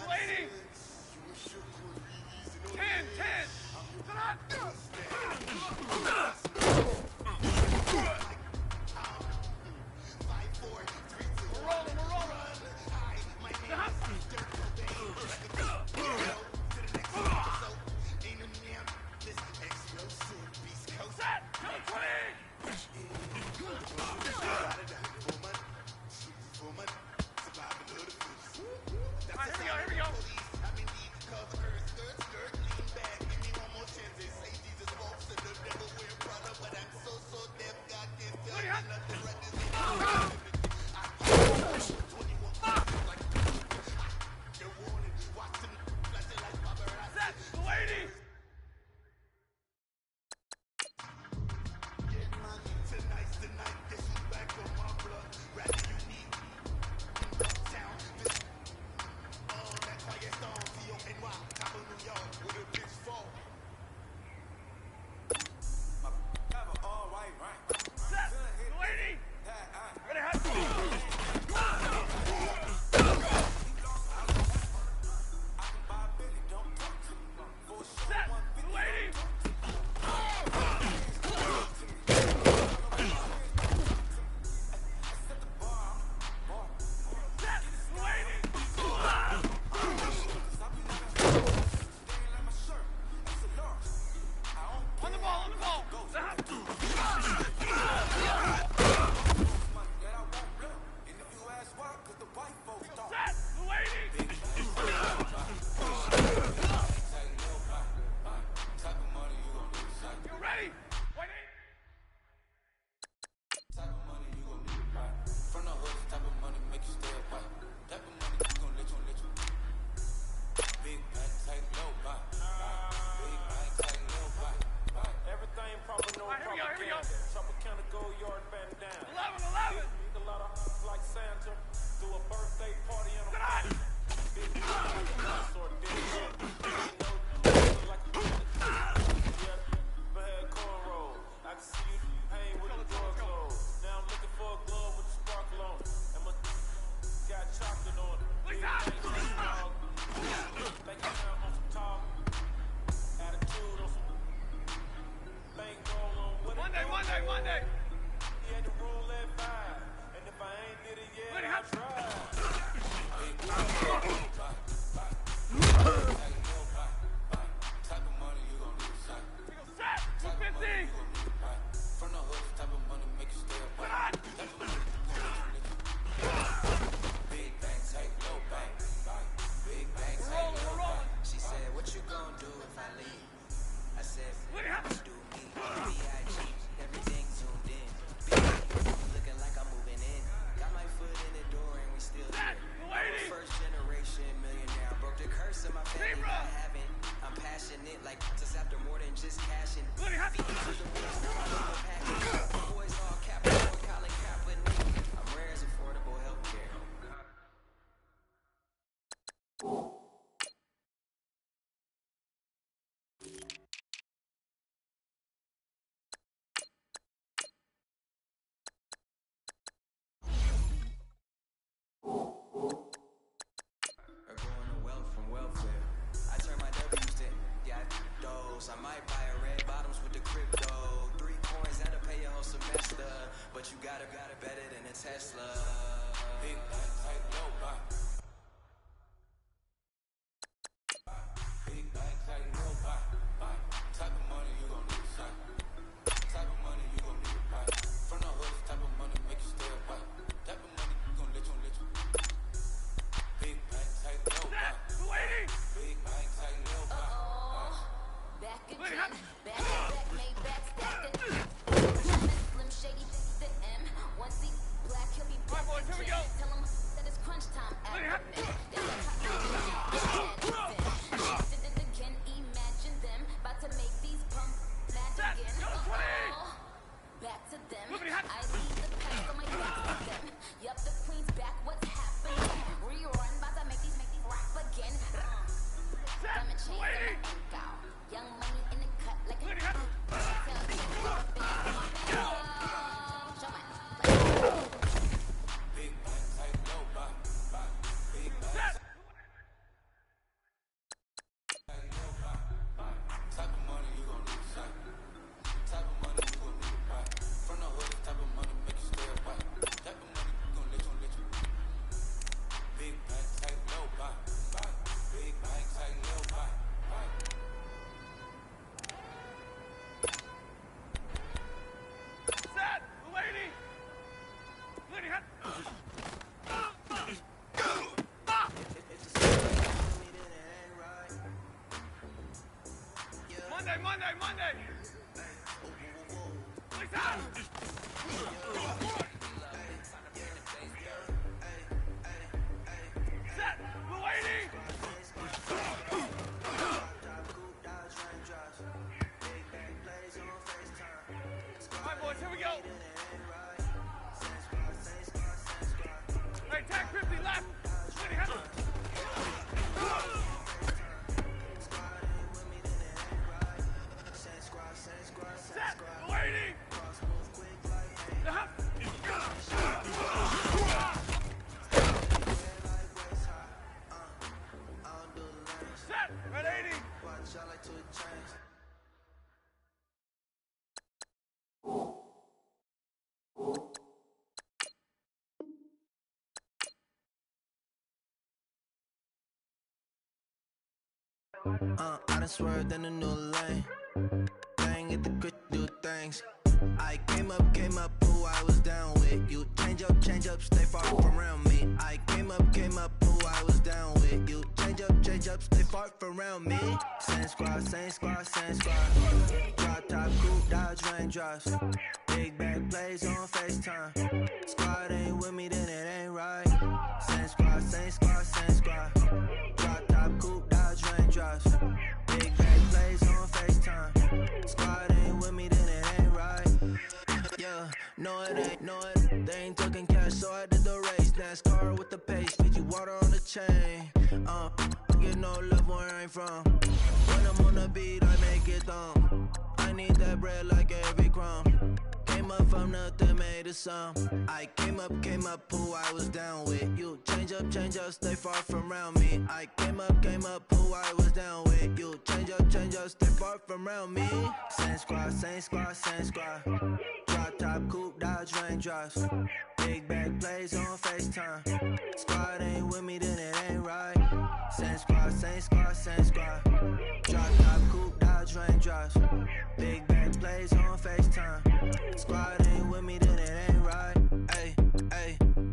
Lady! 10, 10! Here we go. I might buy a red bottoms with the crypto. 3 coins that'll pay your whole semester. But you gotta better than a Tesla. Big bank, tight, low buy. Big bank, tight, low buy. Type of money you gon' need, son. Type of money you gon' need, buy. From the hood, type of money make you stay up, buy. Type of money you gon' let you. Big bank, tight, low buy. Big bank, tight, low buy. Back again, back, made back, stacking. Slim Shady, the M. 1C, black, he'll be back. All right, boys, here we go. Tell him that it's crunch time. Hey, tag 50 left. Set, waiting. Set, red 80. I done swerved in a new lane. Bang at the grit, do things. I came up, who I was down with. You change up, stay far from around me. I came up, who I was down with. You change up, stay far from around me. Same squad. Drop top, coupe, Dodge raindrops. Big bag plays on FaceTime. Squad ain't with me, then it ain't right. Same squad. Drop top, coupe, Dodge raindrops. Big bag plays on FaceTime. Squad ain't with me, then it ain't right. Yeah, no it ain't, they ain't talking cash, so I did the race. NASCAR with the pace, feed you water on the chain. Get no love where I ain't from. When I'm on the beat, I make it thumb. I need that bread like every crumb. Came up from nothing, made a sum. I came up, who I was down with. You change up, stay far from around me. I came up, who I was down with. You change up, stay far from around me. Same squad. Drop top, coupe, Dodge raindrops. Big bag plays on FaceTime. Squad ain't with me, then it ain't right. Same squad. Drop top, coupe, Dodge raindrops. Big bag plays on FaceTime. Squad ain't with me, then it ain't right. Ay.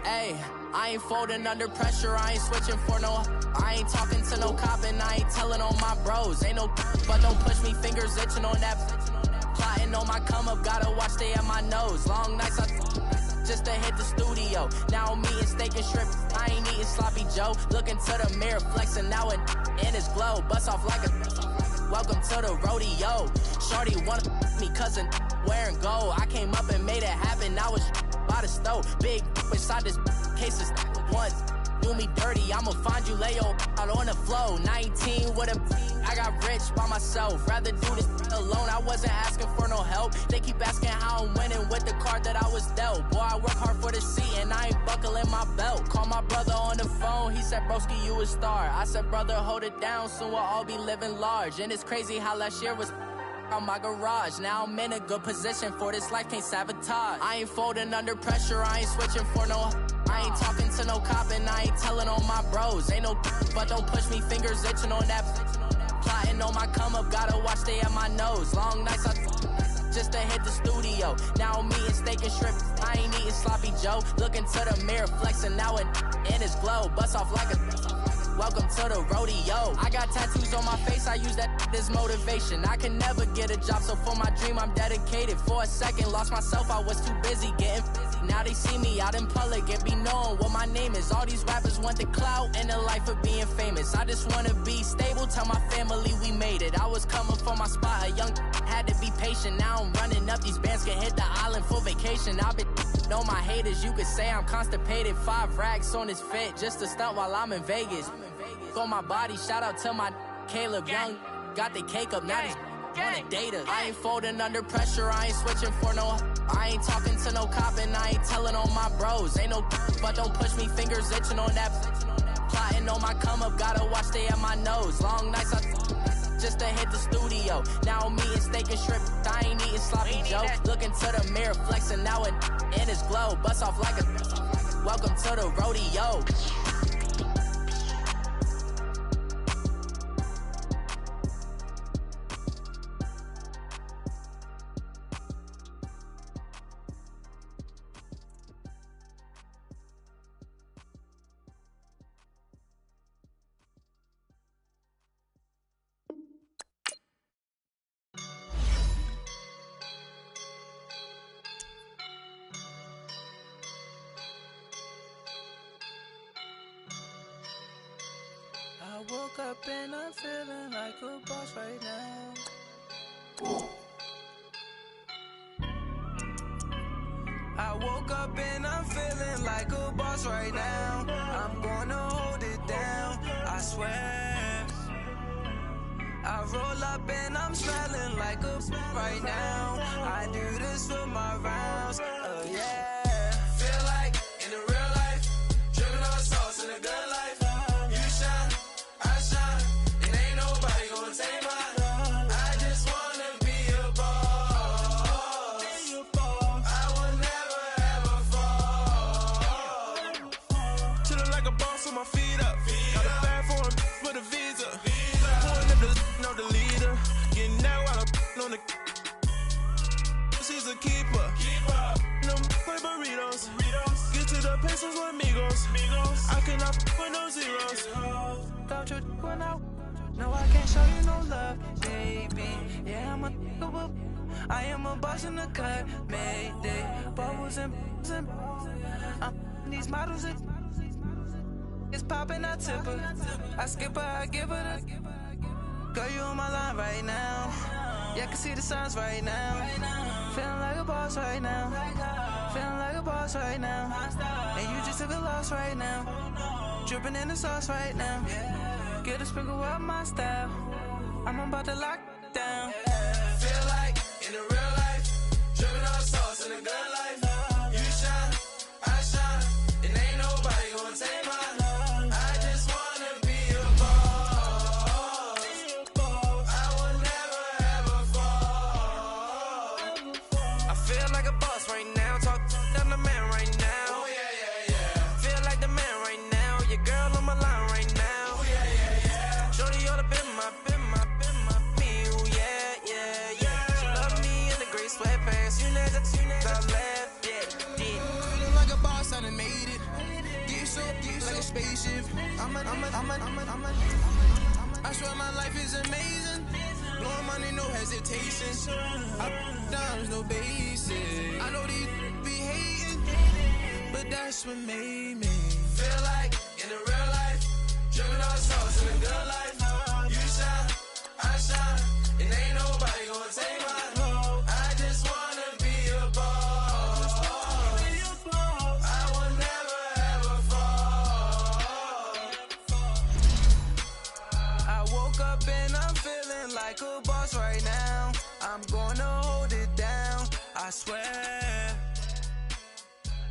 Hey, I ain't folding under pressure, I ain't switching for no. I ain't talking to no cop and I ain't telling on my bros. Ain't no, but don't push me, fingers itching on that. Plotting on my come up, gotta watch stay at my nose. Long nights, just to hit the studio. Now I'm eating steak and shrimp, I ain't eating sloppy Joe. Looking to the mirror, flexing now it in his glow. Bust off like a welcome to the rodeo. Shorty wanna me cousin wearing gold. I came up and made it happen, I was by the stove. Big inside this cases once do me dirty, I'ma find you lay out on the floor. 19 with a I got rich by myself. Rather do this alone, I wasn't asking for no help. They keep asking how I'm winning with the card that I was dealt. Boy, I work hard for the seat and I ain't buckling my belt. Call my brother on the phone, he said, broski, you a star. I said, brother, hold it down, soon we'll all be living large. And it's crazy how last year was on my garage. Now I'm in a good position for this life, can't sabotage. I ain't folding under pressure, I ain't switching for no. I ain't talking to no cop and I ain't telling on my bros. Ain't no, but don't push me, fingers itching on that. Plotting on my come up, gotta watch stay at my nose. Long nights, just to hit the studio. Now I'm eating steak and shrimp, I ain't eating sloppy Joe. Looking to the mirror, flexing now it in his glow. Bust off like a welcome to the rodeo. I got tattoos on my face, I use that as motivation. I can never get a job, so for my dream I'm dedicated. For a second, lost myself, I was too busy getting busy. Now they see me out in public and be known what my name is. All these rappers want the clout and the life of being famous. I just wanna be stable, tell my family we made it. I was coming for my spot, a young had to be patient. Now I'm running up, these bands can hit the island for vacation. I've been on my haters, you could say I'm constipated. 5 racks on his fit, just to stunt while I'm in Vegas. On my body, shout out to my Caleb Young. Got the cake up, now these wanna date us. I ain't folding under pressure, I ain't switching for no. I ain't talking to no cop and I ain't telling on my bros. Ain't no, but don't push me, fingers itching on that. Plotting on my come up, gotta watch stay at my nose. Long nights, just to hit the studio. Now I'm eating steak and shrimp, I ain't eating sloppy Joe. Looking to the mirror, flexing now it in his glow. Bust off like a welcome to the rodeo. woke up and I'm feeling like a boss right now. I woke up and I'm feeling like a boss right now. I'm gonna hold it down, I swear. I roll up and I'm smelling like a right now. I do this for my rounds, yeah. Feel like in the real life, dripping on sauce in the good life. You shine, I shine, and ain't nobody gonna take mine. I just wanna be a boss. I will never ever fall. Chillin' like a boss with my feet up. Got a bag for him with a visa. Pulling up the know the leader. Getting that while I'm on the. She's a keeper. No play burritos. Get to the pesos with amigos. I cannot with no zeros. Don't you when no, I can't show you no love, baby. Yeah, I am a boss in the cut, Mayday. Bubbles and I'm these models. It's popping, I tip her. I skip her, I give her the. Girl, you on my line right now. Yeah, I can see the signs right now. Feeling like a boss right now. Feeling like a boss right now. And you just took a loss right now. Dripping in the sauce right now. Get a sprinkle up my style. I'm about to lock down. Feel like in the real life, dripping on sauce in the good life. You shine, I shine, and ain't nobody gonna take mine. I just wanna be a boss. I will never ever fall. I feel like a boss right now. Talk down the man right now. Oh yeah. Feel like the man right now. Your girl on my line right now. Oh yeah. Shorty oughta been my me. Ooh, yeah. She love me in the gray sweatpants. You never left, yeah. Feeling like a boss, I done made it. Get so like a spaceship. I swear my life is amazing. Blowing money, no hesitation. I dimes, no basic. I know these be hating, but that's what made me. Feel like in the real life, dripping on sauce in the good life. You shine, I shine, and ain't nobody gonna take mine. I just wanna be a boss. I will never ever fall. I woke up and I'm feeling like a boss right now. I'm gonna hold it down, I swear.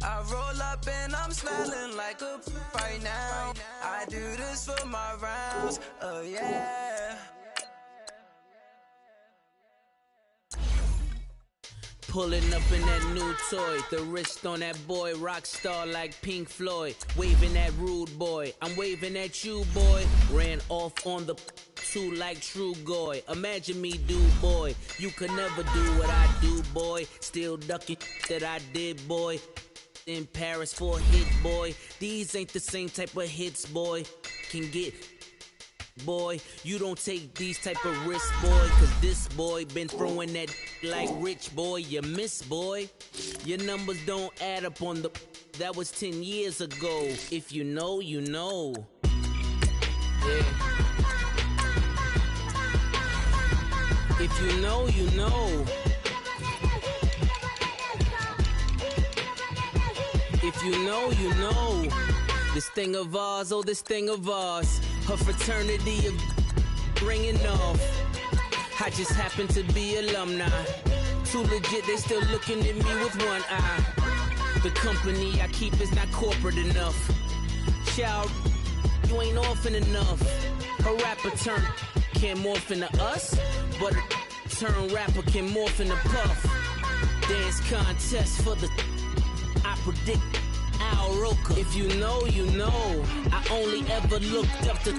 I roll up and I'm smelling like a right now. I do this for my rounds, yeah. Pulling up in that new toy, the wrist on that boy, rock star like Pink Floyd. Waving at rude boy, I'm waving at you boy. Ran off on the two like True Goy. Imagine me do boy, you could never do what I do boy. Still ducking that I did boy. In Paris for a hit boy. These ain't the same type of hits boy. Can get boy, you don't take these type of risks, boy. Cause this boy been throwing that like rich boy. You miss, boy. Your numbers don't add up on the. That was 10 years ago. If you know, you know. Yeah. If you know, you know. If you know, you know. This thing of ours, oh, this thing of ours. Her fraternity of ringing off. I just happen to be alumni. Too legit, they still looking at me with one eye. The company I keep is not corporate enough. Child, you ain't orphan enough. A rapper turn can't morph into us, but a turn rapper can morph into Puff. Dance contest for the I predict Al Roker. If you know, you know. I only ever looked up to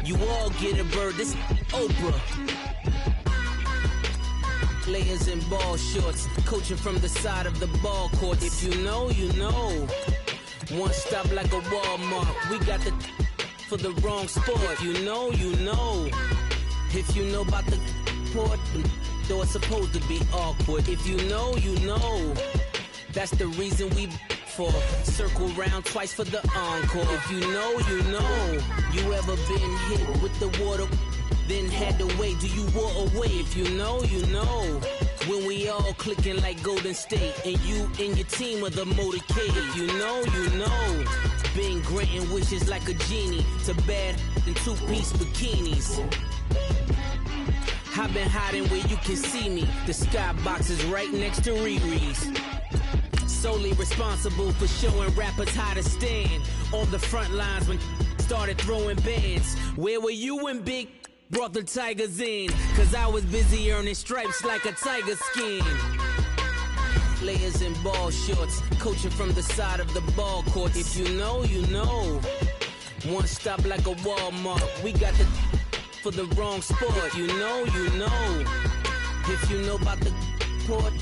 you all get a bird. This Oprah. Layers in ball shorts, coaching from the side of the ball court. If you know, you know. One stop like a Walmart. We got the for the wrong sport. If you know, you know. If you know about the port, though it's supposed to be awkward. If you know, you know. That's the reason we for. Circle round twice for the encore. If you know, you know. You ever been hit with the water, then had to wait? Do you walk away? If you know, you know. When we all clicking like Golden State, and you and your team are the motorcade. If you know, you know. Been granting wishes like a genie to bad in two-piece bikinis. I've been hiding where you can see me. The skybox is right next to Riri's. Solely responsible for showing rappers how to stand on the front lines when started throwing bands. Where were you when Big brought the Tigers in? Cause I was busy earning stripes like a tiger skin. Layers in ball shorts, coaching from the side of the ball court. If you know, you know. One stop like a Walmart. We got the for the wrong sport. You know, you know. If you know about the port,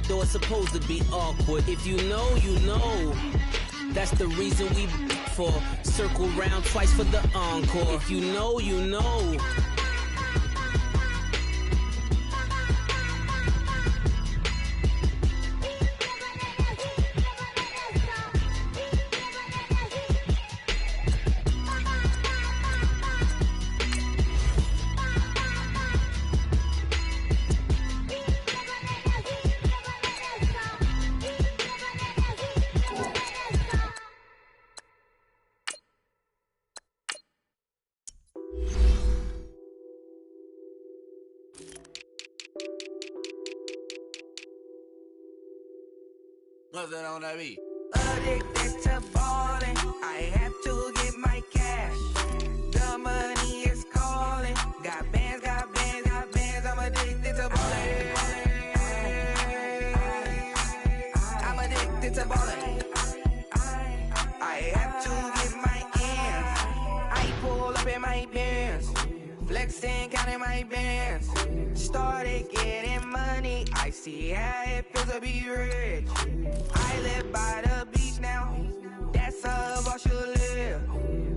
though it's supposed to be awkward. If you know, you know. That's the reason we for circle round twice for the encore. If you know, you know. What's that on that beat? Addicted to balling, I have to get my cash. The money is calling. Got bands, got bands, got bands. I'm addicted to balling. I'm addicted to balling. I have to get my ends. I pull up in my bands, flexing, counting my bands. Started getting money. I see how it feels to be rich. I live by the beach now. That's how I should live.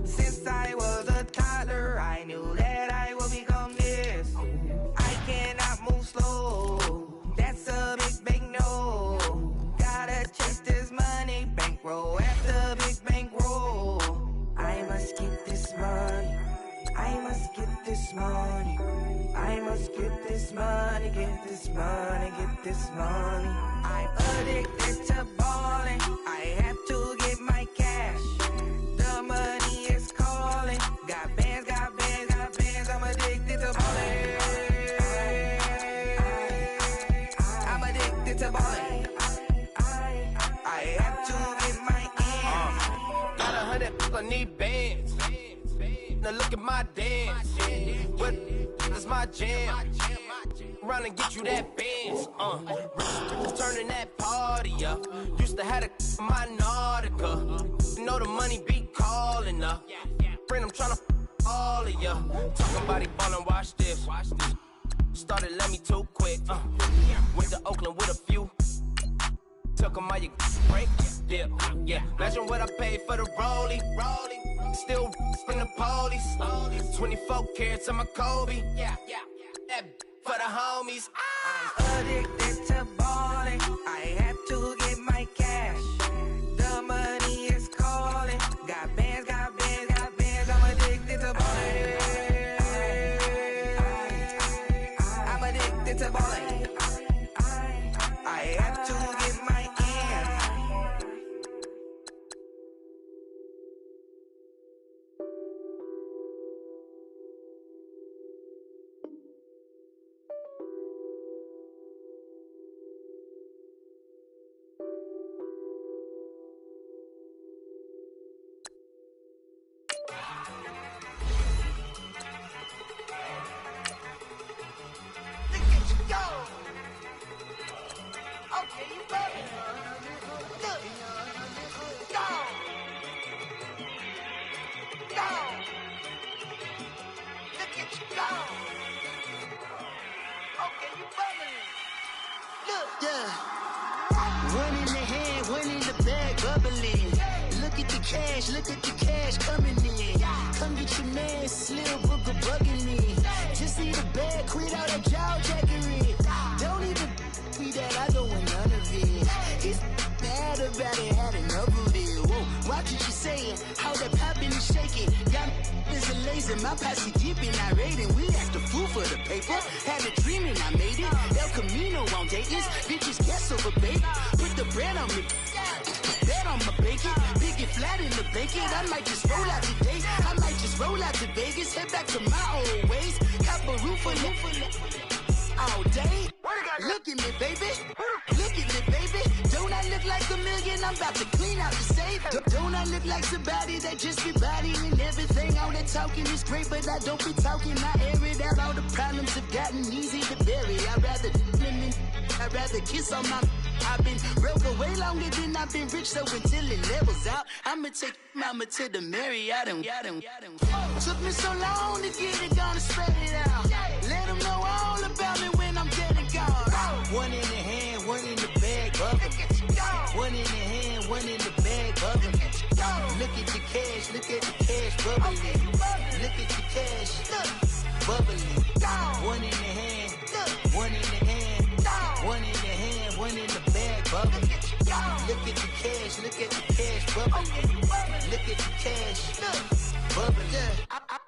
Since I was a toddler, I knew that I would become this. I cannot move slow. That's a big no. Gotta chase this money. Bankroll after big bankroll. I must get this money. I must get this money. I must get this money, get this money, get this money. I'm addicted to balling. I have to get my cash. The money is calling. Got bands, got bands, got bands. I'm addicted to balling. I'm addicted to balling. I have to get my ends. Got 100, I need bands. Now look at my dance. What is my jam? Run and get you that bands. Turning that party up. Used to have a my Nautica. Know the money be calling up. Friend, I'm tryna all of ya. Talking about he ballin', watch this. Started let me too quick. Went to Oakland with a few. Took 'em all you break. Dip. Yeah. Imagine what I paid for the rollie. Still from the police. 24 carats on my Kobe. Yeah. That for the homies. I'm addicted to balling. I have to get my cash. The money is calling. Got bands, got bands, got bands. I'm addicted to balling. I'm addicted to balling. I have to get my ends. Cash, look at the cash coming in. Come get your man, Slim Booker bugging me. Just see the bag, quit all that jaw jackery. Don't even be that, I don't want none of it. He's mad about it, had enough Bitches in my posse deep and irate, and we act a fool for the paper. Had a dream and I made it. El Camino on Dayton's. Bitches guess over baby. Put the bread on me. Bet on my bacon. Big it flat in the bacon. I might just roll out today. I might just roll out to Vegas. Head back to my old ways. Cop a roof for all day. Look at me, baby. Look at me, baby. Don't I look like a million? I'm about to clean out the safe. Don't I look like somebody that just be bodying everything? All that talking is great, but I don't be talking. I air it out. All the problems have gotten easy to bury. I'd rather kiss on my. I've been broke away longer than I've been rich, so until it levels out, I'ma take mama to the Marriott and took me so long to get it, gonna spread it out. Let them know all about me when I'm dead and gone. One in the hand, one in the bag, bubbling. One in the hand, one in the bag, bubbling. Look at the cash, look at the cash bubbling. Look at the cash, bubbling. One in the hand, one in the hand, one in the hand, one in the bag, bubbling. Look at the cash, look at the cash bubbling. Look at the cash, bubbling.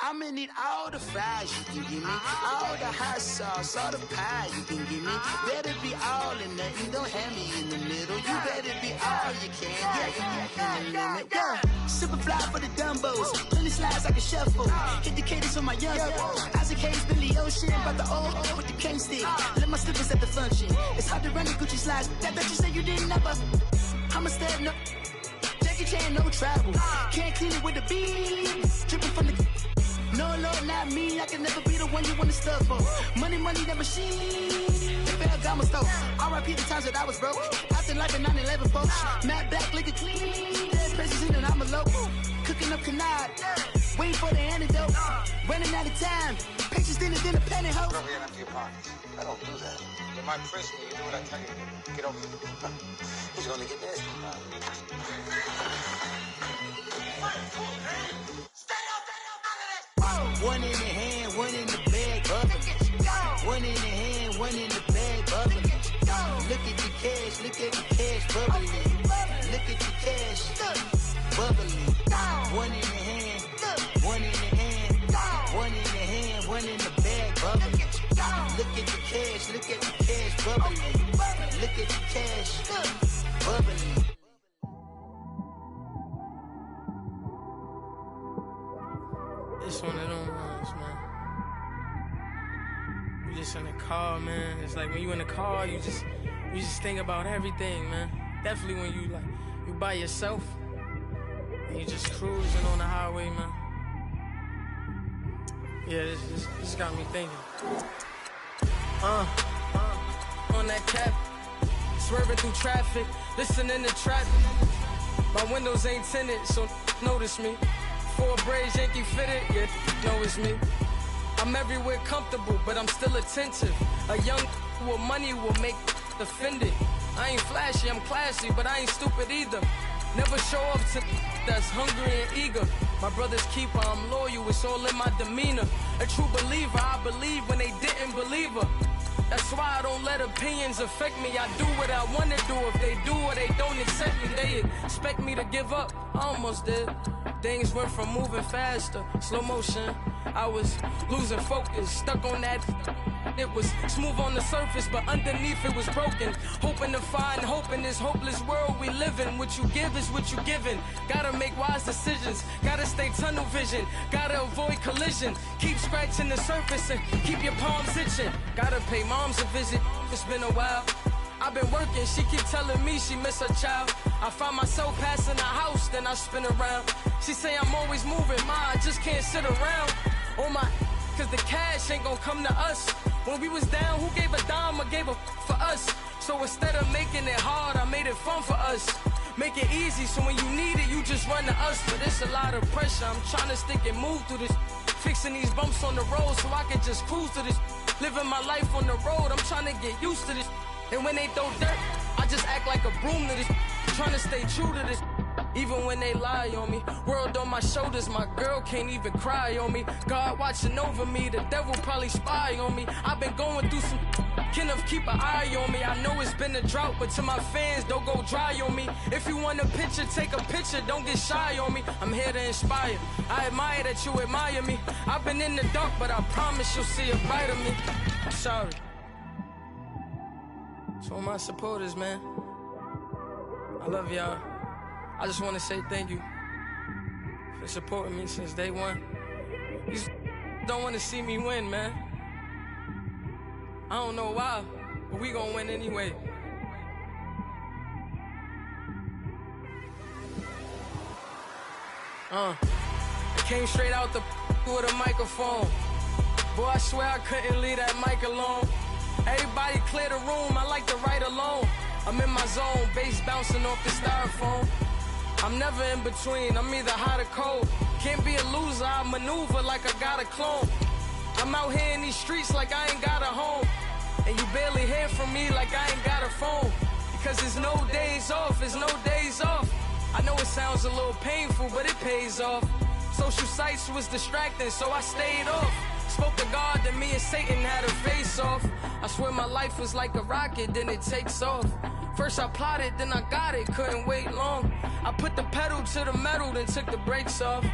I'ma need all the fries you can give me, all the hot sauce, all the pie you can give me. Better be all in nothing, don't have me in the middle. You better be all you can, yeah, in the limit. Yeah, super fly for the Dumbos, plenty slides like a shuffle. Hit the cadence on my young Isaac Hayes, Billy Ocean, about the old with the cane stick. Let my slippers at the function. It's hard to run the Gucci slides. That you say you didn't never. I'm a stud, no Jackie Chan, no travel. Can't clean it with the beat. Dripping from the. No, Lord, not me. I can never be the one you want to stuff for. Money, that machine. Ferragamo store. R.I.P. the times that I was broke. Acting like a 9/11 folks. Matte black, liquor clean. Dead presses in and I'm a local. Cooking up canard. Waiting for the antidote. Running out of time. Patience thinner than a penny hoe. Over here and empty your pockets. I don't do that. You might frisk me. You do what I tell you. Get over here. He's gonna get this. One in the hand, one in the bag, bubbling. One in the hand, one in the bag, bubbling. Look at the cash, look at the cash bubbling. Look at the cash, bubbling. One in the hand, one in the hand, one in the hand, one in the bag, bubbling. Look at the cash, look at the cash bubbling. Look at the cash, bubbling. It's one of them ones, man. You just in the car, man. It's like when you in the car, you just think about everything, man. Definitely when you by yourself and you just cruising on the highway, man. Yeah, this got me thinking. On that cap, swerving through traffic, listening to traffic. My windows ain't tinted, so notice me. 4 braids, Yankee fitted, yeah, know it's me. I'm everywhere comfortable, but I'm still attentive. A young with money will make offended. I ain't flashy, I'm classy, but I ain't stupid either. Never show up to that's hungry and eager. My brother's keeper, I'm loyal, it's all in my demeanor. A true believer, I believe when they didn't believe her. That's why I don't let opinions affect me. I do what I want to do. If they do or they don't accept me, they expect me to give up. I almost did. Things went from moving faster, slow motion. I was losing focus, stuck on that. It was smooth on the surface, but underneath it was broken. Hoping to find hope in this hopeless world we live in. What you give is what you given. Gotta make wise decisions. Gotta stay tunnel vision. Gotta avoid collision. Keep scratching the surface and keep your palms itching. Gotta pay moms a visit. It's been a while. I've been working, she keep telling me she miss her child. I find myself passing the house, then I spin around. She say I'm always moving, ma, I just can't sit around. Oh my, cause the cash ain't gonna come to us. When we was down, who gave a dime or gave a for us? So instead of making it hard, I made it fun for us. Make it easy, so when you need it, you just run to us. But it's a lot of pressure, I'm trying to stick and move through this. Fixing these bumps on the road so I can just cruise to this. Living my life on the road, I'm trying to get used to this. And when they throw dirt, I just act like a broom to this. Trying to stay true to this. Even when they lie on me. World on my shoulders, my girl can't even cry on me. God watching over me, the devil probably spy on me. I've been going through some Kenneth, keep an eye on me. I know it's been a drought, but to my fans, don't go dry on me. If you want a picture, take a picture, don't get shy on me. I'm here to inspire. I admire that you admire me. I've been in the dark, but I promise you'll see a brighter me. I'm sorry. To all my supporters, man. I love y'all. I just want to say thank you for supporting me since day one. You don't want to see me win, man. I don't know why, but we gonna win anyway. I came straight out the with a microphone. Boy, I swear I couldn't leave that mic alone. Everybody clear the room, I like to write alone. I'm in my zone, bass bouncing off the styrofoam. I'm never in between, I'm either hot or cold. Can't be a loser, I maneuver like I got a clone. I'm out here in these streets like I ain't got a home. And you barely hear from me like I ain't got a phone. Because there's no days off, there's no days off. I know it sounds a little painful, but it pays off. Social sites was distracting, so I stayed off. Spoke to God, then me and Satan had a face off. I swear my life was like a rocket, then it takes off. First I plotted, then I got it, couldn't wait long. I put the pedal to the metal, then took the brakes off.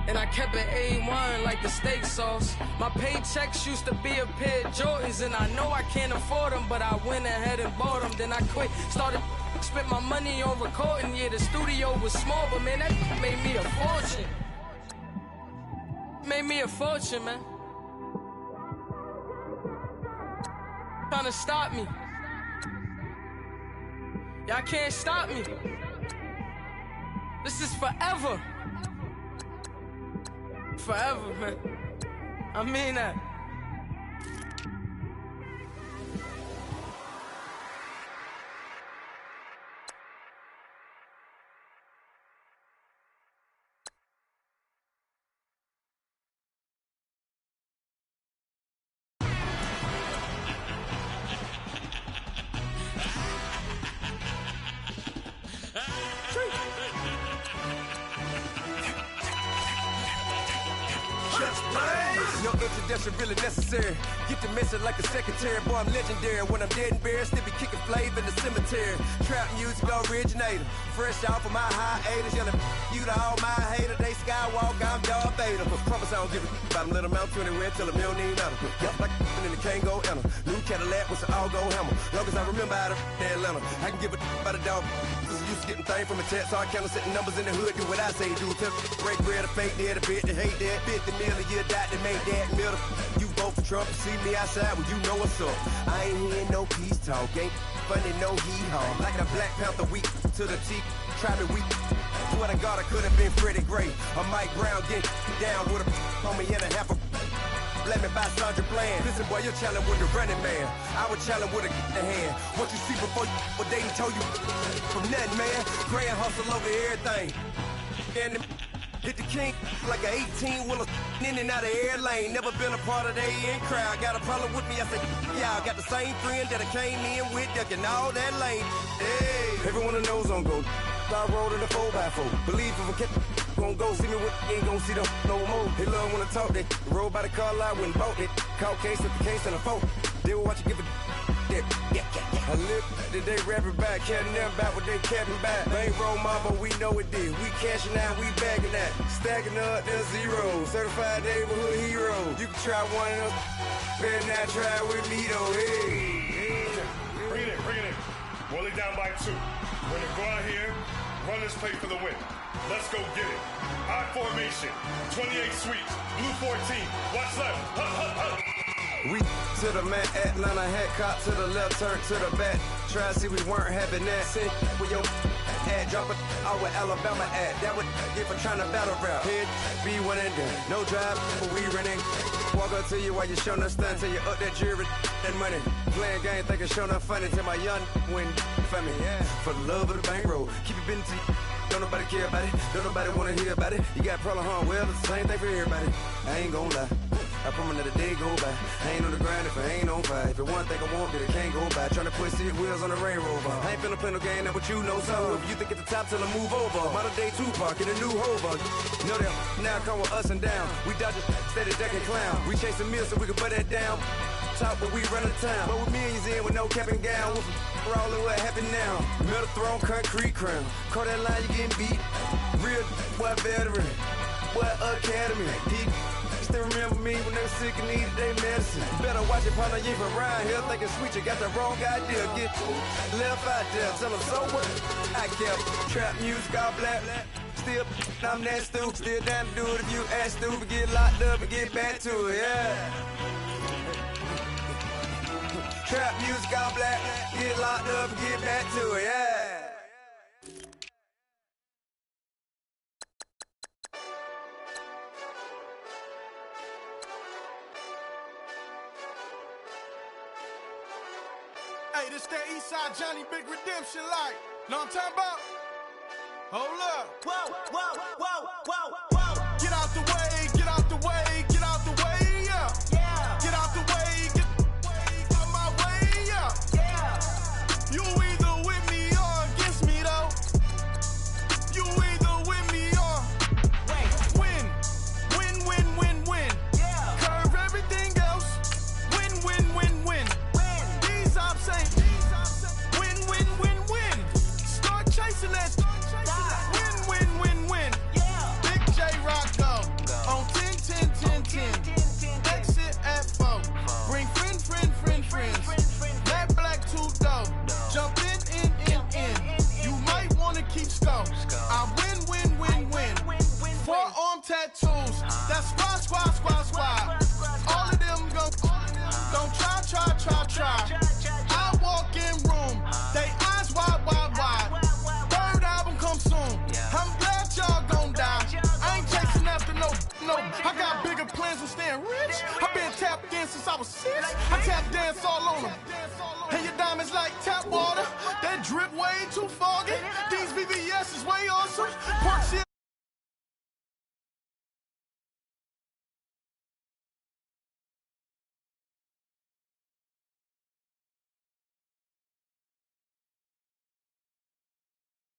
And I kept it A1 like the steak sauce. My paychecks used to be a pair of Jordans, and I know I can't afford them, but I went ahead and bought them. Then I quit, spent my money on recording. Yeah, the studio was small, but man, that made me a fortune. Made me a fortune, man. Trying to stop me. Y'all can't stop me. This is forever. Forever, man. I mean that. No introduction really necessary. Get the message like a secretary. Boy, I'm legendary. When I'm dead and buried, still be kicking flavor in the cemetery. Trap music originator. Fresh off of my hiatus. Yelling you to all my haters. They skywalk, I'm Darth Vader. Promise I don't give a about them. Let them out to anywhere. Tell them you don't need nothing. Yup, like and the can't go enter. New Cadillac with an all-go hammer. Long as I remember how to Atlanta. I can give a about a dog. Used to getting things from a text. So I count setting numbers in the hood. Do what I say do. Tell break bread or fake dead. A bit to hate that. 50 million a year dot to make that middle. You vote for Trump, see me outside when you know what's up. I ain't hearing no peace talk, ain't funny no hee-haw. Like a Black Panther weak to the teeth, try me weak. Swear to God I could have been Freddie Gray. Or Mike Brown getting down with a on me and a half a let me buy Sandra Bland. Listen boy, you're challenging with the running man. I would challenge with a hand. What you see before you, what they told you from nothing, man. Grand hustle over everything. And hit the king like an 18-wheeler in and out of air lane. Never been a part of the in crowd. Got a problem with me, I said, yeah, I got the same friend that I came in with, ducking all that lane. Hey, everyone knows on go. I rolled in a 4x4. Believe if I kept gon' go see me with ain't gon' see them no more. They love when I talk, they roll by the car lot when bought it. Caught case at the case and a phone. They will watch you give a yeah. I live today rapping back, catching them back what they capping back. Bankroll mama, we know it did. We cashing out, we bagging that. Stacking up, there's zero. Certified neighborhood hero. You can try one of them, better not try with me though. Hey. Bring it in. Roll it down by 2. We're gonna go out here, run this play for the win. Let's go get it. I formation, 28 sweeps, blue 14. Watch left. Hup. We to the man, Atlanta head cop to the left, turn to the back. Try to see we weren't having that. Send with your ad, drop it out with Alabama ad. That would get for trying to battle rap. Head, be one and done. No drive, but we running. Walk up to you while you showing us stun. Till you up that jury and money. Playing game, thinking showing up funny. Till my young win for me. Yeah. For the love of the bankroll. Keep it busy. Don't nobody care about it. Don't nobody wanna hear about it. You got problem, huh? Well, it's the same thing for everybody. I ain't gon' lie. I promise that a day go by. I ain't on the grind if I ain't on fire. If it one thing I want, then it can't go by. Tryna put 6 wheels on the Range Rover. I ain't finna play no game, that what you know. So if you think at the top till I move over. Modern day Tupac in a new hover. Know that now come with us and down. We dodge steady ducking clown. We chasing meals so we can put that down. talk, but we run the town. But with millions in with no cap and gown. With rolling, what happened now? Metal throne, concrete crown. Call that line, you getting beat. Real boy veteran, boy academy. He still remember me when they were sick and needed their medicine. Better watch it, partner, you from around here thinking sweet, you got the wrong idea. Get left out there, tell them so what I kept. Trap music, all black. Still, I'm that stupid. Still down to do it if you ask stupid. Get locked up and get back to it, yeah. Trap music, all black. Get locked up and get back to it, yeah. Hey, this that Eastside Johnny Big Redemption like. Know what I'm talking about? Hold up. Whoa, whoa, whoa, whoa, whoa. Get out the way, get out the way, get out the way, yeah. Yeah. Get out the way, get out my way, yeah. Yeah. You either with me or against me, though. You either with me or win. Win, win, win, win. Yeah. Curve everything else. Win, win, win, win. These ops ain't. Win, win, win, win. Start chasing that. Win, win, win, win. Yeah. Big J Rock go. On 10, 10, 10, 10. Exit at 4. Bring friends. That black too dope. Jump in. You might wanna keep score. I win. Forearm tattoos. That's squad. All of them don't try. I walk in room. They eyes wide. Third album come soon. I'm glad y'all gon' die. I ain't chasing after no. I got bigger plans than staying rich. I been tapped in since I was 6. I tap dance all on them. And your diamonds like tap water. That drip way too foggy. These VVS is way awesome.